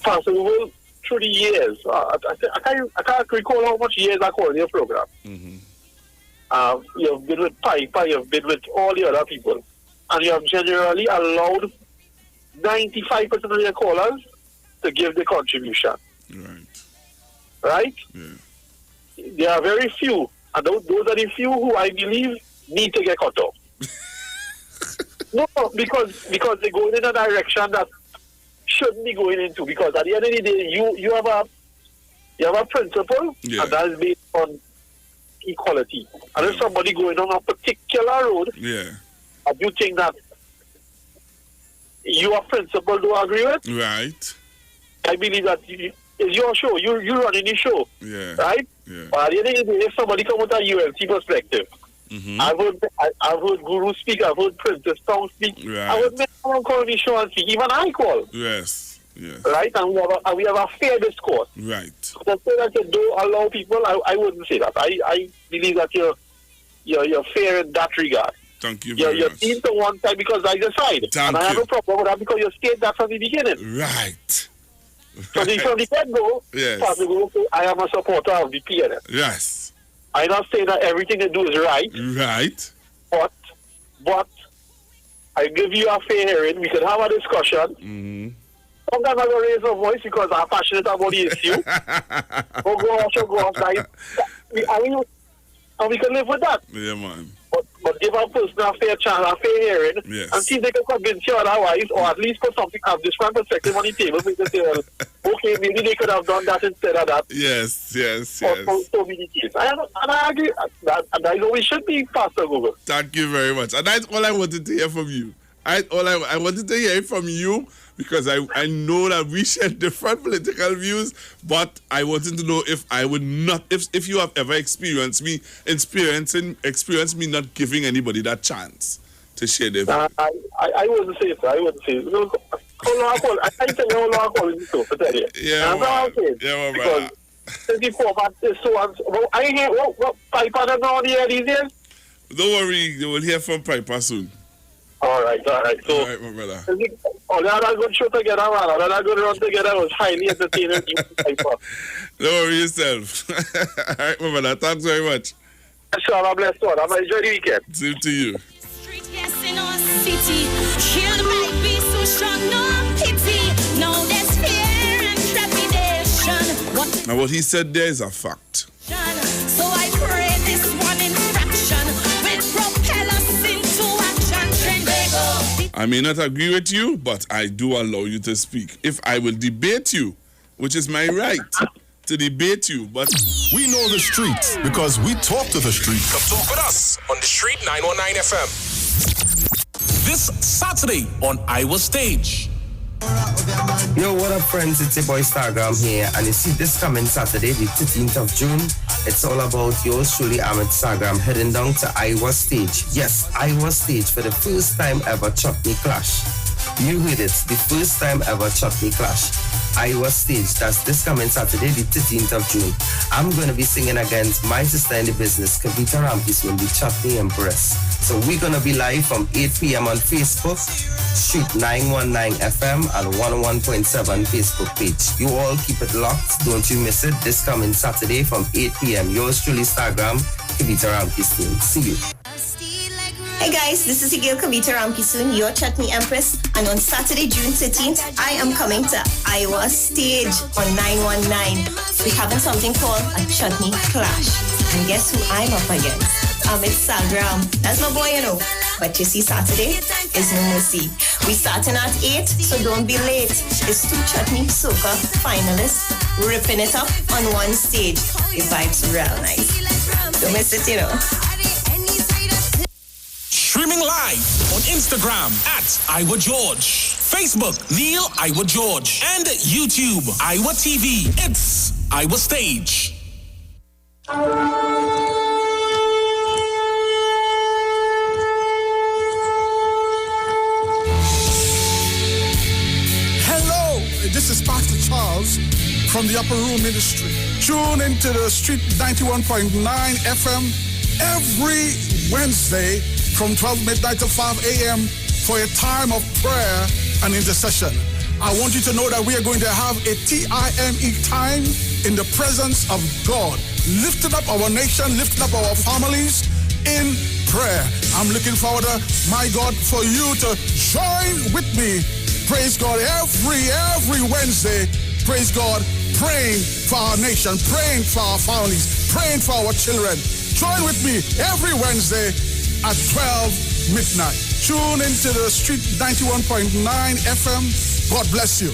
Possible through the years. I can't recall how much years I call your program. Mm-hmm. You've been with Piper, you've been with all the other people, and you have generally allowed 95% of your callers to give the contribution. Right? Yeah. There are very few, and those are the few who I believe need to get cut off. No, because they're going in a direction that shouldn't be going into. Because at the end of the day, you have a principle, and that is based on equality. And if somebody going on a particular road, and you think that your principle don't agree with, right? I believe that it's your show. You running the show, right? Yeah. But at the end of the day, if somebody come with a ULT perspective, I've heard Guru speak, I've heard Princess Town speak, I would make someone call the show and speak. Even I call. Yes. Right? And we have a fair discourse. Right. To say that you don't allow people, I wouldn't say that. I believe that you're fair in that regard. Thank you very you're much. You're to one side because I decide. And I have a problem with that because you state that from the beginning. Right. So from the get-go, I am a supporter of the PNF. Yes. I'm not saying that everything they do is right. Right. But I give you a fair hearing. We can have a discussion. Sometimes I will raise my voice because I'm passionate about the issue. Go off. And we can live with that. Yeah, man. But give a person a fair chance, a fair hearing, and see if they can convince you otherwise, or at least put something of this one perspective on the table. We can say, well, okay, maybe they could have done that instead of that. Yes. For so many cases. And I agree. That is what we should be, Pastor Google. Thank you very much. And that's all I wanted to hear from you. I wanted to hear from you because I know that we share different political views, but I wanted to know if I would not, if you have ever experienced me not giving anybody that chance to share their views. I wouldn't say so. I can't tell you how long I call it so, to tell you. Yeah, man. Because 24 months is so and so. I hear what Piper does now these days. Don't worry, they will hear from Piper soon. All right. So, all right, my brother. They had a good show together, man. They had a good run together. It was highly entertaining. Don't worry yourself. All right, my brother. Thanks very much. Sure, I'm blessed. I'm enjoy the weekend. Same to you. Yes, in our city, kill the might be so strong, no. And what he said there is a fact. So I pray this one infraction will propel us into action. I may not agree with you, but I do allow you to speak. If I will debate you, which is my right to debate you, but we know the streets because we talk to the streets. Come talk with us on the Street 919 FM. This Saturday on Iwer Stage. Yo, what up, friends? It's your boy Stargram here, and you see this coming Saturday, the 13th of June. It's all about yours truly, Ahmed Stargram, heading down to Iwer Stage. Yes, Iwer Stage for the first time ever Chutney Clash. You heard it, the first time ever Chutney Clash. Iwer Stage, that's this coming Saturday, the 13th of June. I'm going to be singing against my sister in the business, Kavita Ramkis, the Chutney Empress. So we're going to be live from 8 p.m. on Facebook, Street 919 FM and 101.7 Facebook page. You all keep it locked. Don't you miss it. This coming Saturday from 8 p.m. Yours truly, Instagram, Kavita Ramkis. See you. Hey guys, this is Iwer Tv, your Chutney Empress, and on Saturday, June 13th, I am coming to Iwer Stage on 919. We're having something called a Chutney Clash. And guess who I'm up against? It's Sagram. That's my boy, you know. But you see, Saturday is no mercy. We starting at 8, so don't be late. It's 2 Chutney Soca finalists ripping it up on one stage. The vibes real nice. Don't miss it, you know. Streaming live on Instagram at Iwer George, Facebook Neil Iwer George, and YouTube Iwer TV. It's Iwer Stage. Hello, this is Pastor Charles from the Upper Room Ministry. Tune into the Street 91.9 FM every Wednesday from 12 midnight to 5 a.m. for a time of prayer and intercession. I want you to know that we are going to have a TIME time in the presence of God, lifting up our nation, lifting up our families in prayer. I'm looking forward to, my God, for you to join with me. Praise God, every Wednesday, praise God, praying for our nation, praying for our families, praying for our children. Join with me every Wednesday at 12 midnight. Tune into the Street 91.9 FM. God bless you.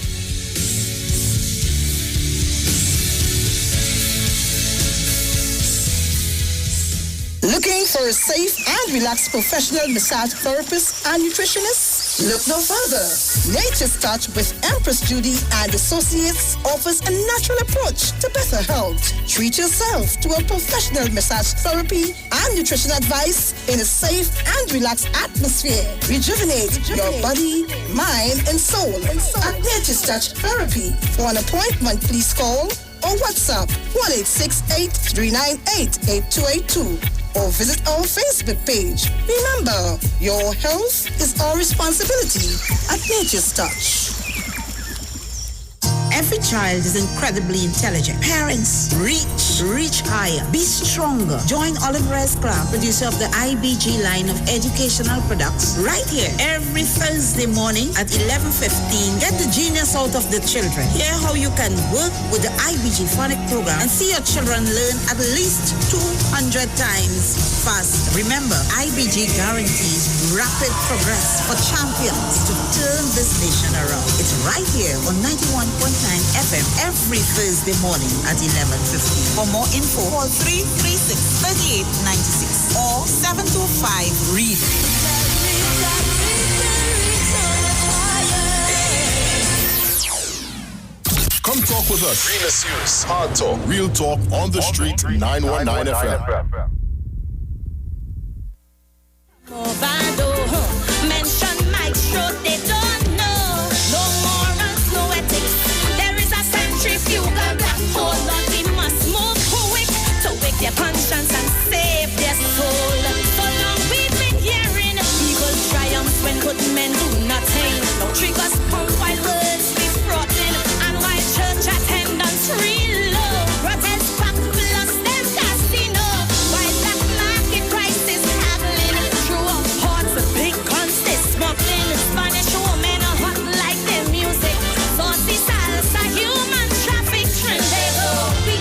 Looking for a safe and relaxed professional massage therapist and nutritionist? Look no further. Nature's Touch with Empress Judy and Associates offers a natural approach to better health. Treat yourself to a professional massage therapy and nutrition advice in a safe and relaxed atmosphere. Rejuvenate your body, mind, and soul at Nature's Touch Therapy. For an appointment, please call or WhatsApp 1-868-398-8282 or visit our Facebook page. Remember, your health is our responsibility at Nature's Touch. Every child is incredibly intelligent. Parents, reach higher. Be stronger. Join Olive Rice Club, producer of the IBG line of educational products, right here every Thursday morning at 11:15. Get the genius out of the children. Hear how you can work with the IBG phonic program and see your children learn at least 200 times faster. Remember, IBG guarantees rapid progress for champions to turn this nation around. It's right here on 91.9 FM every Thursday morning at 11:15. For more info, call 336-3896 or 725-READ. Come talk with us. Real serious. Hard talk. Real talk on the street. 919 FM. Mention my throat, they don't know. No morals, no ethics. There is a centrifugal black hole that we must move quick to wake their conscience and save their soul. So long we've been hearing evil triumphs when good men do nothing. No triggers pump while words be brought in, and while church attendance real low. Protest back plus them casino, while black market prices haggling through a hearts of big guns they smuggling. Spanish women are hot like their music. Saucy salsa, human traffic trend. They go. We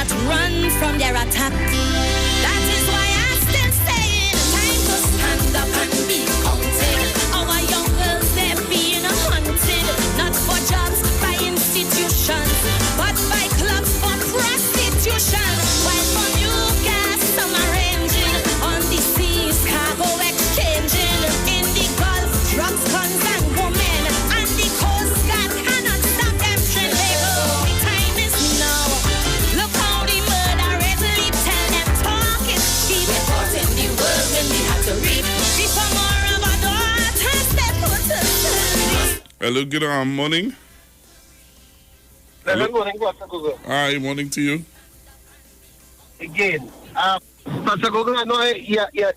cannot run from their attack. That is why I still saying, time to stand up and be counted. Our young girls, they're being hunted, not for jobs by institutions, but by clubs for prostitution. While from you guys, some arranging on the seas, cargo exchanging in the Gulf, drugs, guns, and women, and the Coast Guard cannot stop them trailing. The time is now. Look how the murderers leap, tell them talk is cheap. We're caught in the world when we have to reap. Before more of our daughters, they put us to sleep. Hello, good morning. Good morning, Pastor Google. Hi, morning to you. Again, Pastor Google, I know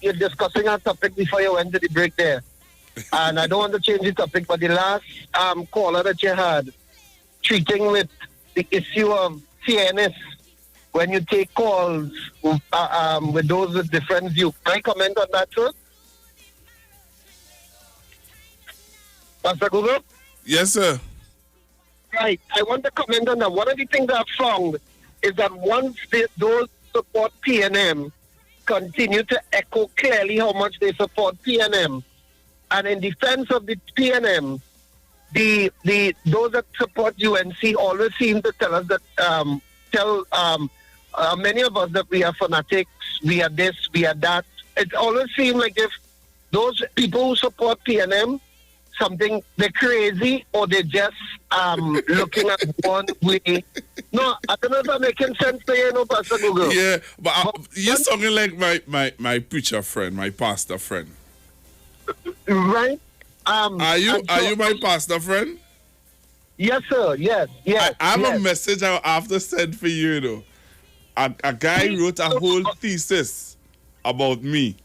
you're discussing a topic before you went to the break there. And I don't want to change the topic, but the last caller that you had, treating with the issue of CNS, when you take calls with those with different views. Can I comment on that, sir? Pastor Google? Yes, sir. Right. I want to comment on that. One of the things I've found is that once those support PNM continue to echo clearly how much they support PNM, and in defense of the PNM, those that support UNC always seem to tell us that many of us that we are fanatics, we are this, we are that. It always seems like if those people who support PNM, something they're crazy or they're just looking at one way. No, I don't know if I'm making sense to you, Pastor Google. Yeah, but you're sounding like my preacher friend, my pastor friend. Right? Are you my pastor friend? Yes, sir. Yes. I have a message I have to send for you, though. A guy wrote a whole thesis about me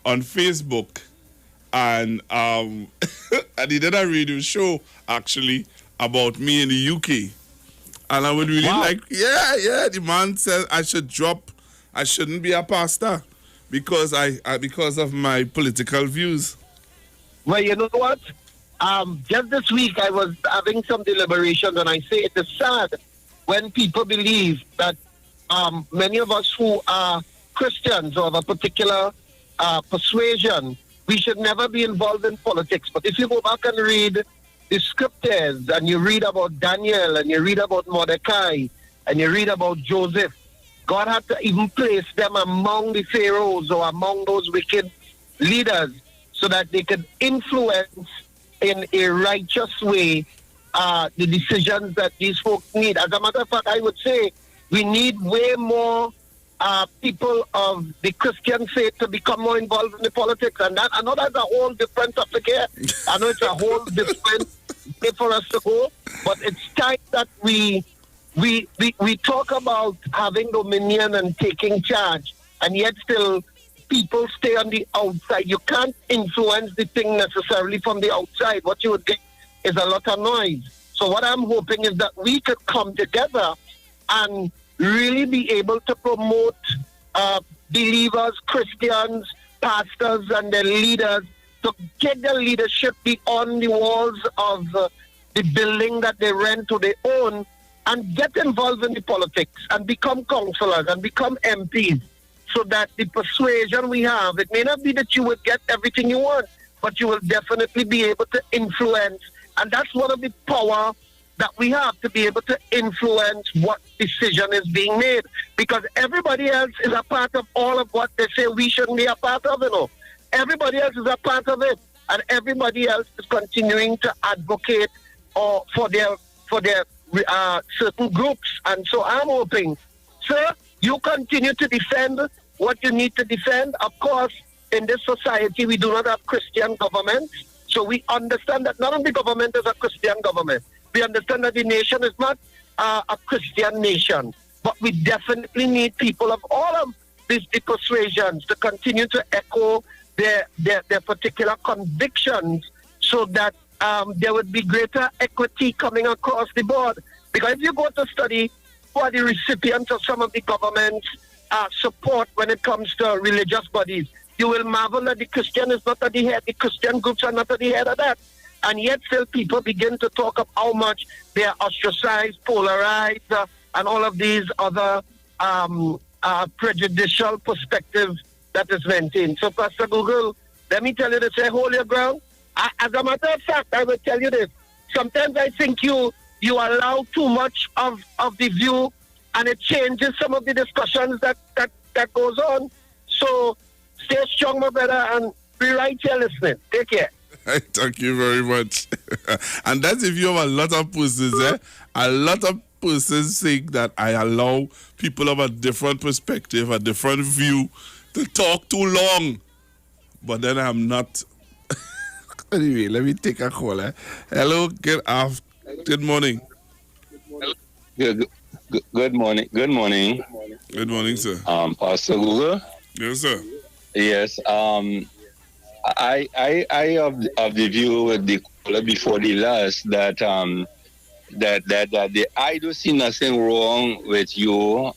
on Facebook, and and he did a radio show actually about me in the UK. And I would really the man said I shouldn't be a pastor because because of my political views. Well, you know what? Just this week I was having some deliberations, and I say it is sad when people believe that many of us who are Christians or of a particular persuasion, we should never be involved in politics. But if you go back and read the scriptures, and you read about Daniel, and you read about Mordecai, and you read about Joseph, God had to even place them among the pharaohs or among those wicked leaders so that they could influence in a righteous way the decisions that these folks need. As a matter of fact, I would say we need way more people of the Christian faith to become more involved in the politics. And that, I know that's a whole different topic here. I know it's a whole different way for us to go. But it's time that we talk about having dominion and taking charge, and yet still people stay on the outside. You can't influence the thing necessarily from the outside. What you would get is a lot of noise. So what I'm hoping is that we could come together and really be able to promote believers, Christians, pastors, and their leaders to get their leadership beyond the walls of the building that they rent or they own, and get involved in the politics and become councillors and become MPs, so that the persuasion we have, it may not be that you would get everything you want, but you will definitely be able to influence. And that's one of the power that we have, to be able to influence what decision is being made, because everybody else is a part of all of what they say we shouldn't be a part of, you know. Everybody else is a part of it, and everybody else is continuing to advocate for their certain groups. And so I'm hoping, sir, you continue to defend what you need to defend. Of course, in this society, we do not have Christian government, so we understand that none of the government is a Christian government. We understand that the nation is not a Christian nation, but we definitely need people of all of these persuasions to continue to echo their particular convictions, so that there would be greater equity coming across the board. Because if you go to study who are the recipients of some of the government's support when it comes to religious bodies, you will marvel that the Christian is not at the head, the Christian groups are not at the head of that. And yet still people begin to talk of how much they are ostracized, polarized, and all of these other prejudicial perspective that is maintained. So, Pastor Google, let me tell you this, hold your ground. As a matter of fact, I will tell you this. Sometimes I think you allow too much of the view, and it changes some of the discussions that goes on. So stay strong, my brother, and be right here listening. Take care. Thank you very much. And that's if you have a lot of persons, a lot of persons think that I allow people of a different perspective, a different view, to talk too long. But then I'm not. Anyway, let me take a call. Hello, good morning. Good morning. Good morning. Good morning, sir. Pastor Google. Yes, sir. Yes. I of the view with the caller before the last that I do see nothing wrong with you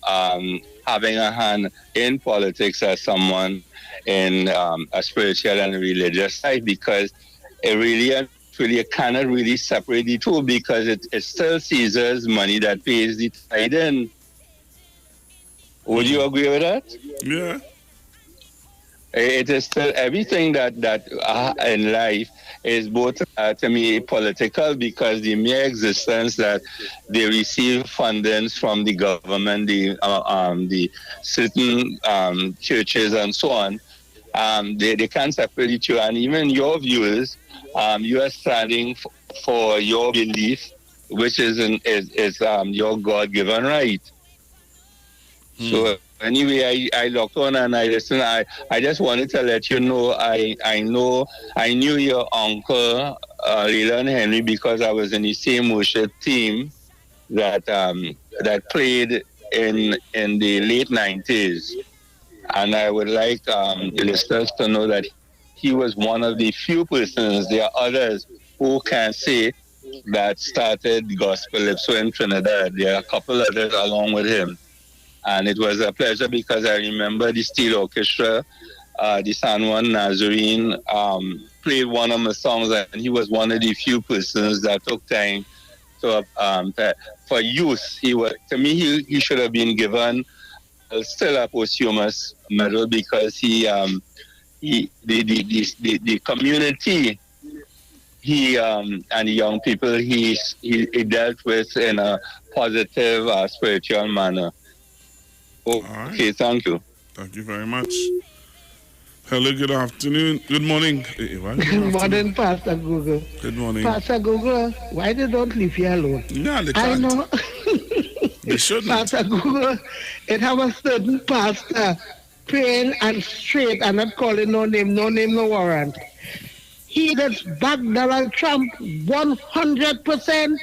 having a hand in politics as someone in a spiritual and religious side, because it really cannot really separate the two, because it's still Caesar's money that pays the tithe in. Would you agree with that? Yeah. It is still everything that in life is both to me political, because the mere existence that they receive fundings from the government, the certain churches and so on, they can't separate the two. And even your views, you are standing for your belief, which is your God-given right. So anyway, I looked on and I listened. I just wanted to let you know I knew your uncle Leland Henry, because I was in the same worship team that played in the late 90s, and I would like the listeners to know that he was one of the few persons. There are others who can say that started gospel Lipso in Trinidad. There are a couple others along with him. And it was a pleasure, because I remember the Steel Orchestra, the San Juan Nazarene, played one of my songs, and he was one of the few persons that took time to for youth. To me, he should have been given still a posthumous medal, because the community and the young people he dealt with in a positive spiritual manner. Okay, thank you. Thank you very much. Hello, good afternoon. Good morning. Good morning, Pastor Google. Good morning. Pastor Google, why they don't leave you alone? No, they can't. I know. They shouldn't. Pastor Google, it have a certain pastor, plain and straight, and not calling no name, no warrant. He that's backed Donald Trump 100%.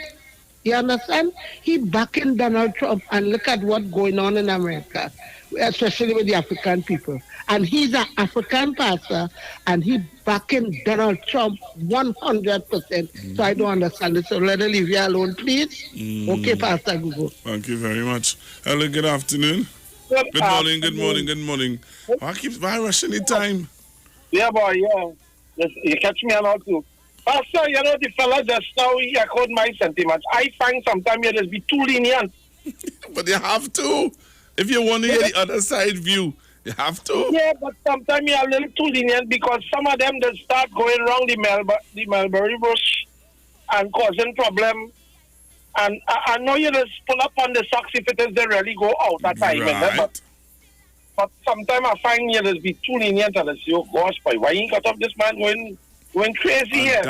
You understand? He backing Donald Trump, and look at what's going on in America, especially with the African people. And he's an African pastor, and he backing Donald Trump 100%. So I don't understand it. So let her leave you alone, please. Okay, Pastor Google. Thank you very much. Hello, good afternoon. Good morning. Why rushing the time? Yeah, boy, yeah. You catch me on too. Pastor, you know, the fella just now, he echoed my sentiments. I find sometimes you just be too lenient. But you have to. If you want to hear the other side view, you have to. Yeah, but sometimes you're a little too lenient, because some of them just start going around the mulberry bush and causing problem. And I know you just pull up on the socks if it is they really go out at time. Right. But sometimes I find you just be too lenient and I say, oh gosh, boy, why you got up this man going crazy here?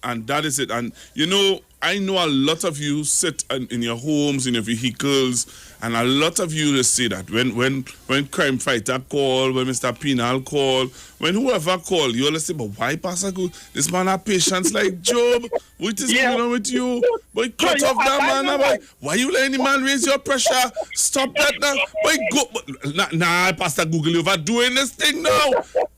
And that is it. And you know, I know a lot of you sit in your homes, in your vehicles, and a lot of you just say that when crime fighter call, when Mr. Penal call, when whoever call, you always say, but why, Pastor Good? This man have patience like Job. What is going on with you? Boy, cut off that man. Boy. Why you letting the man raise your pressure? Stop that now. Boy, go. Nah, Pastor Google, you're doing this thing now.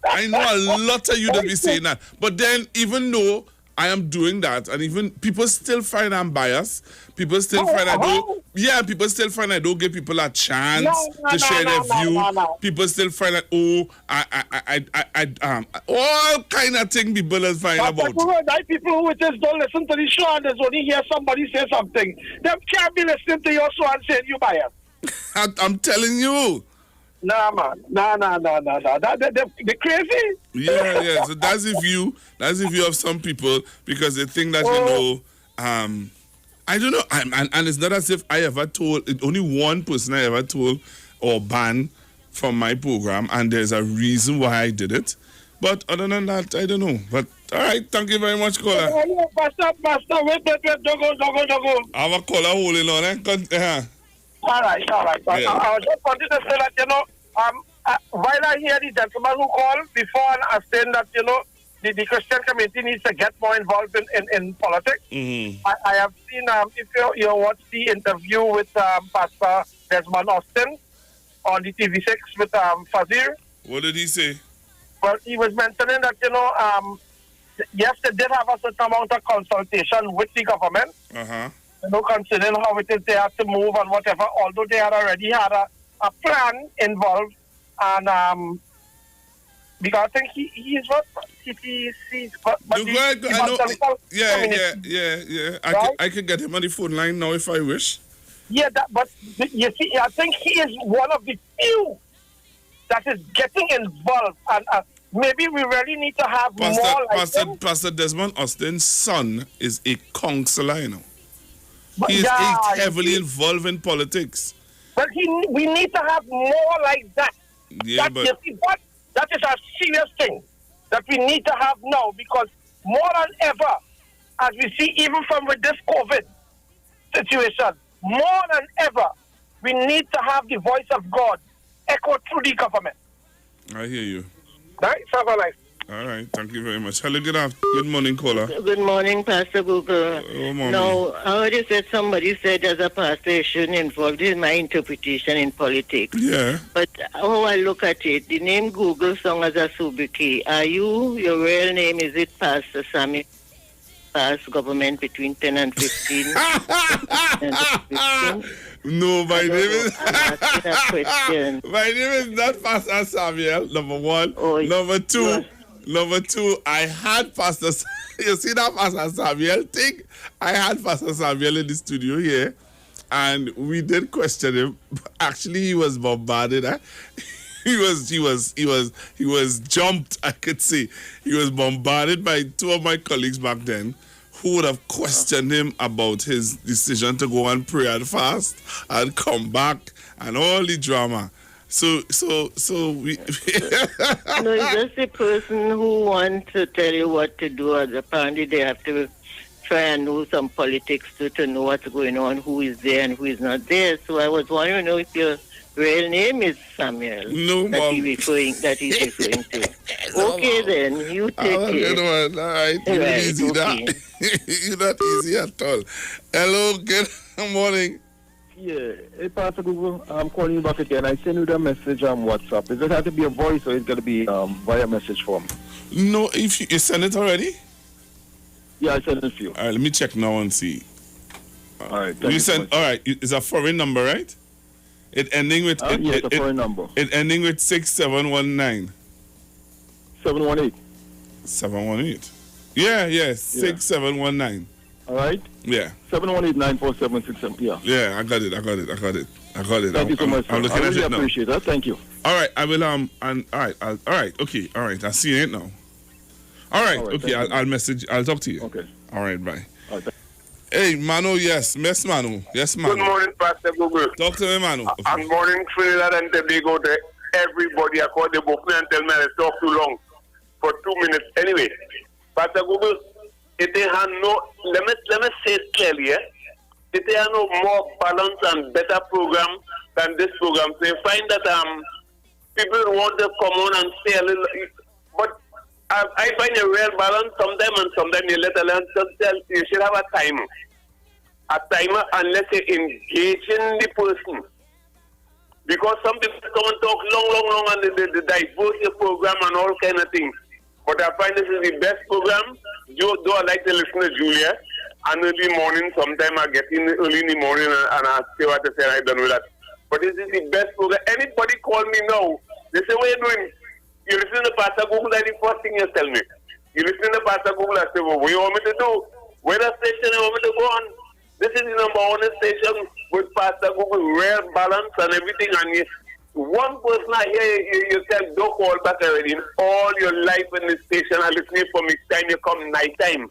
I know a lot of you that be saying that. But then, even though I am doing that, and even people still find I'm biased. People still find people still find I don't give people a chance to share their view. People still find that all kind of thing people is find about. People who just don't listen to the show and just only hear somebody say something. Them can't be listening to your show and saying you biased. I'm telling you. Nah, man. Nah. They crazy. Yeah. So that's the view. That's the view of some people because they think that I don't know. And it's not as if I ever told. Only one person I ever told or banned from my program, and there's a reason why I did it. But other than that, I don't know. But all right, thank you very much, caller. Pastor, wait, don't go. I have a caller holding on. All right. Yeah. I was just wanted to say that, while I hear the gentleman who called before and are saying that, the Christian community needs to get more involved in politics. Mm-hmm. I have seen, if you watch the interview with Pastor Desmond Austin on the TV6 with Fazir. What did he say? Well, he was mentioning that, yes, they did have a certain amount of consultation with the government. Uh-huh. Considering how it is they have to move and whatever, although they had already had a plan involved. And because I think he is what? Yeah. I can get him on the phone line now if I wish. Yeah, but you see, I think he is one of the few that is getting involved. And maybe we really need to have more like him. Pastor Desmond Austin's son is a counselor, He's heavily involved in politics. But we need to have more like that. Yeah, that is a serious thing that we need to have now, because more than ever, as we see even from with this COVID situation, more than ever, we need to have the voice of God echo through the government. I hear you. Right? So all right, thank you very much. Hello, good morning, caller. Good morning, Pastor Google. Oh, morning. Now, I already said somebody said as a pastor you shouldn't involve in my interpretation in politics. Yeah. But how I look at it, the name Google song as a Subiki. Are you, your real name, is it Pastor Sammy? Past government between 10 and 15? No, my name is... My name is not Pastor Samuel, number one. Number two, I had Pastor... You see that Pastor Samuel thing? I had Pastor Samuel in the studio here, and we did question him. Actually, he was bombarded. He was jumped, I could see. He was bombarded by two of my colleagues back then who would have questioned him about his decision to go and pray and fast and come back and all the drama. So we... No, it's just a person who wants to tell you what to do. Apparently they have to try and know some politics to know what's going on, who is there and who is not there. So I was wondering if your real name is Samuel. No, that he's referring to. Okay, then you take it. All right, you're easy. Okay. You're not easy at all. Hello, good morning. Yeah, hey Pastor Google, I'm calling you back again. I sent you the message on WhatsApp. Is it have to be a voice or is it going to be via message form? No, if you sent it already? Yeah, I sent it to you. All right, let me check now and see. All right. You sent. All right, it's a foreign number, right? It ending with it's a foreign number. It ending with 6719. 718. 718. Yeah, 6719. All right. Yeah. 718-94767. Yeah. Yeah, I got it. Thank you so much. I'm looking I really at it now. appreciate that. Thank you. All right, I will all right, okay, all right. I see it now. All right, okay. I'll message. I'll talk to you. Okay. All right, bye. All right. Hey, Manu, yes, Manu. Yes, Manu. Good morning, Pastor Google. Talk to me, Manu. Good morning, Trinidad and Tobago, to everybody. I call the book and tell me I talk too long for 2 minutes. Anyway, Pastor Google, it has no, let me say it clearly, it has no more balanced and better program than this program. So you find that people want to come on and say a little, but I find a real balance sometimes, and sometimes you let alone you should have a timer unless you engaging the person. Because some people come and talk long, and they divulge the program and all kind of things. But I find this is the best program. Though I like to listen to Julia, and early morning, sometime I get in early in the morning and I say what I say, and I done with that. But this is the best program. Anybody call me now, they say, what are you doing? You listen to Pastor Google, that's the first thing you tell me. You listen to Pastor Google, I say, well, what do you want me to do? Where the station you want me to go on? This is the number one station with Pastor Google, rare balance and everything. And one person I hear you tell, don't call back already. In all your life in the station, I listening from the time you come night time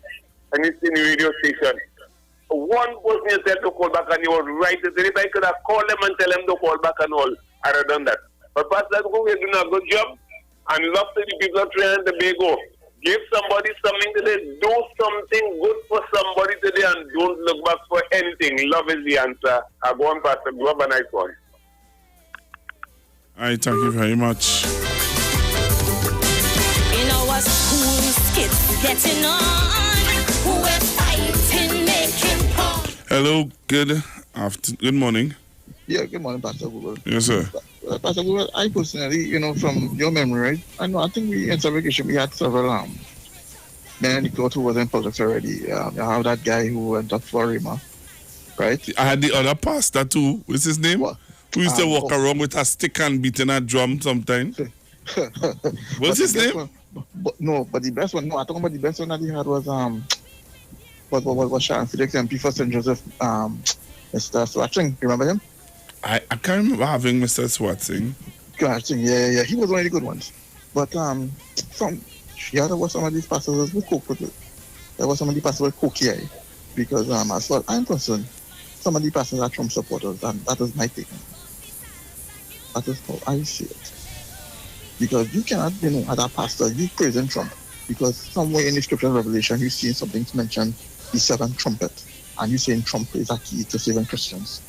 and it's in the radio station. One person you tell to call back and you were right. If I could have called them and tell them to call back and all, I'd have done that. But Pastor Google is doing a good job and love to the people of Trinidad and Tobago. Give somebody something today. Do something good for somebody today and don't look back for anything. Love is the answer. I go on, Pastor. Go have a nice one. I thank you very much. In our schools, kids getting on. We're fighting, making poor. Hello, good morning. Yeah, good morning, Pastor Google. Yes, sir. Pastor Google, I personally, from your memory, right? I think we in segregation we had several men in the court who was in politics already. You have that guy who went up for Rima, right? I had the other pastor too. What's his name? What? Who used to walk around with a stick and beating a drum sometimes. What's his name? But the best one. No, I talking about the best one that he had was what was Sharon Felix MP for St. Joseph, Mr. Swatching. Remember him? I can't remember having Mr. Swatching. Yeah. He was one of the good ones. But there was some of these pastors with coke with it. There was some of the pastors with coke because as far as I'm concerned, some of the pastors are Trump supporters, and that is my take. That is how I see it. Because you cannot, as a pastor, you praising Trump because somewhere in the scripture of Revelation you see something to mention the seventh trumpet, and you saying Trump is a key to saving Christians.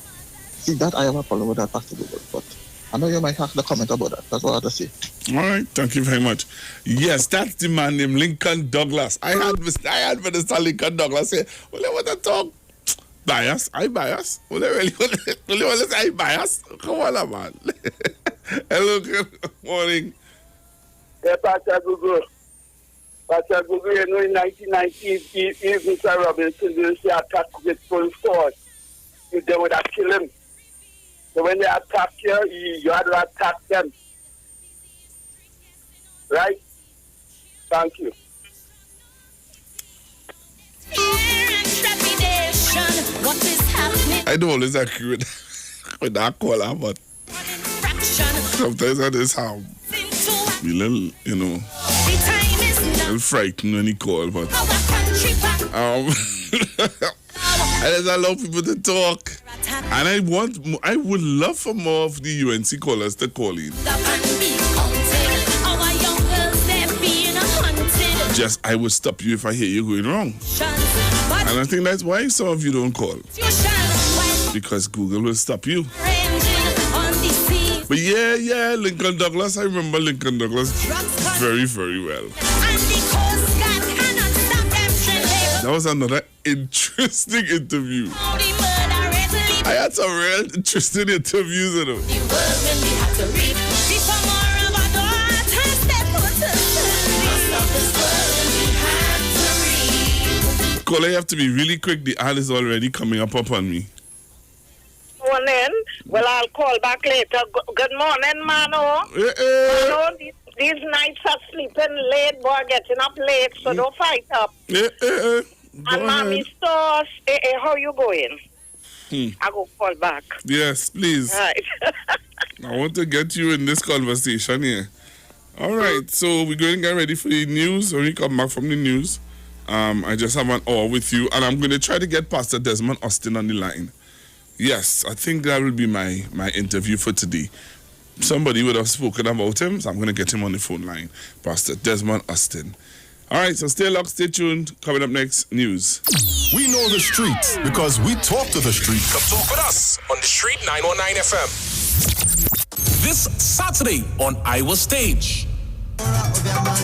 See, that I have a problem with that, Pastor Google, but I know you might have the comment about that. That's what I have to say. All right, thank you very much. Yes, that's the man named Lincoln Douglas. I had Minister Lincoln Douglas say, well, I want to talk bias. I bias. Well, I really want to say I bias. Come on, man. Hello, good morning. Yeah, Pastor Google. Pastor Google, in 1990, Mr. Robinson didn't say attack with full force. They would have killed him. So when they attack you had to attack them. Right? Thank you. I don't always agree with that caller, but sometimes I just have be a little frightened when he call, but I just allow people to talk. And I would love for more of the UNC callers to call in. Just, I would stop you if I hear you going wrong. And I think that's why some of you don't call. Because Google will stop you. But yeah, Lincoln Douglas, I remember Lincoln Douglas very, very well. That was another interesting interview. I had some real interesting interviews, Cole, I have to be really quick. The ad is already coming up on me. Morning. Well, I'll call back later. Good morning, Mano. Mano, these nights are sleeping late, boy, getting up late, so don't fight up. And Mommy Stores, how you going? I go call back. Yes, please. Right. I want to get you in this conversation here. All right, so we're going to get ready for the news. When we come back from the news, I just have an hour with you, and I'm going to try to get Pastor Desmond Austin on the line. Yes, I think that will be my interview for today. Somebody would have spoken about him, so I'm going to get him on the phone line. Pastor Desmond Austin. All right, so stay locked, stay tuned. Coming up next, news. We know the streets because we talk to the street. Come talk with us on the Street 919 FM. This Saturday on Iwer Stage.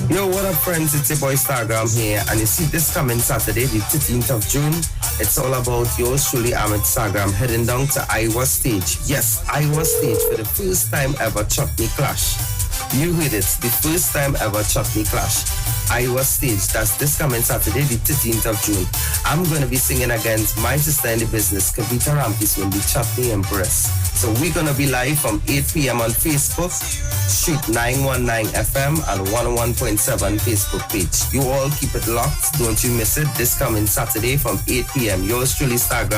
Yo, what up, friends? It's your boy Stargram here, and you see this coming Saturday, the 15th of June. It's all about yours truly, Ahmed Stargram, heading down to Iwer Stage. Yes, Iwer Stage for the first time ever Chutney Clash. You heard it, the first time ever Chutney Clash. Iwer Stage, that's this coming Saturday, the 13th of June. I'm going to be singing against my sister in the business, Kavita Rampis, will be Chutney Empress. So we're going to be live from 8 p.m. on Facebook, Street 919 FM and 101.7 Facebook page. You all keep it locked. Don't you miss it. This coming Saturday from 8 p.m. Yours truly, Stargram.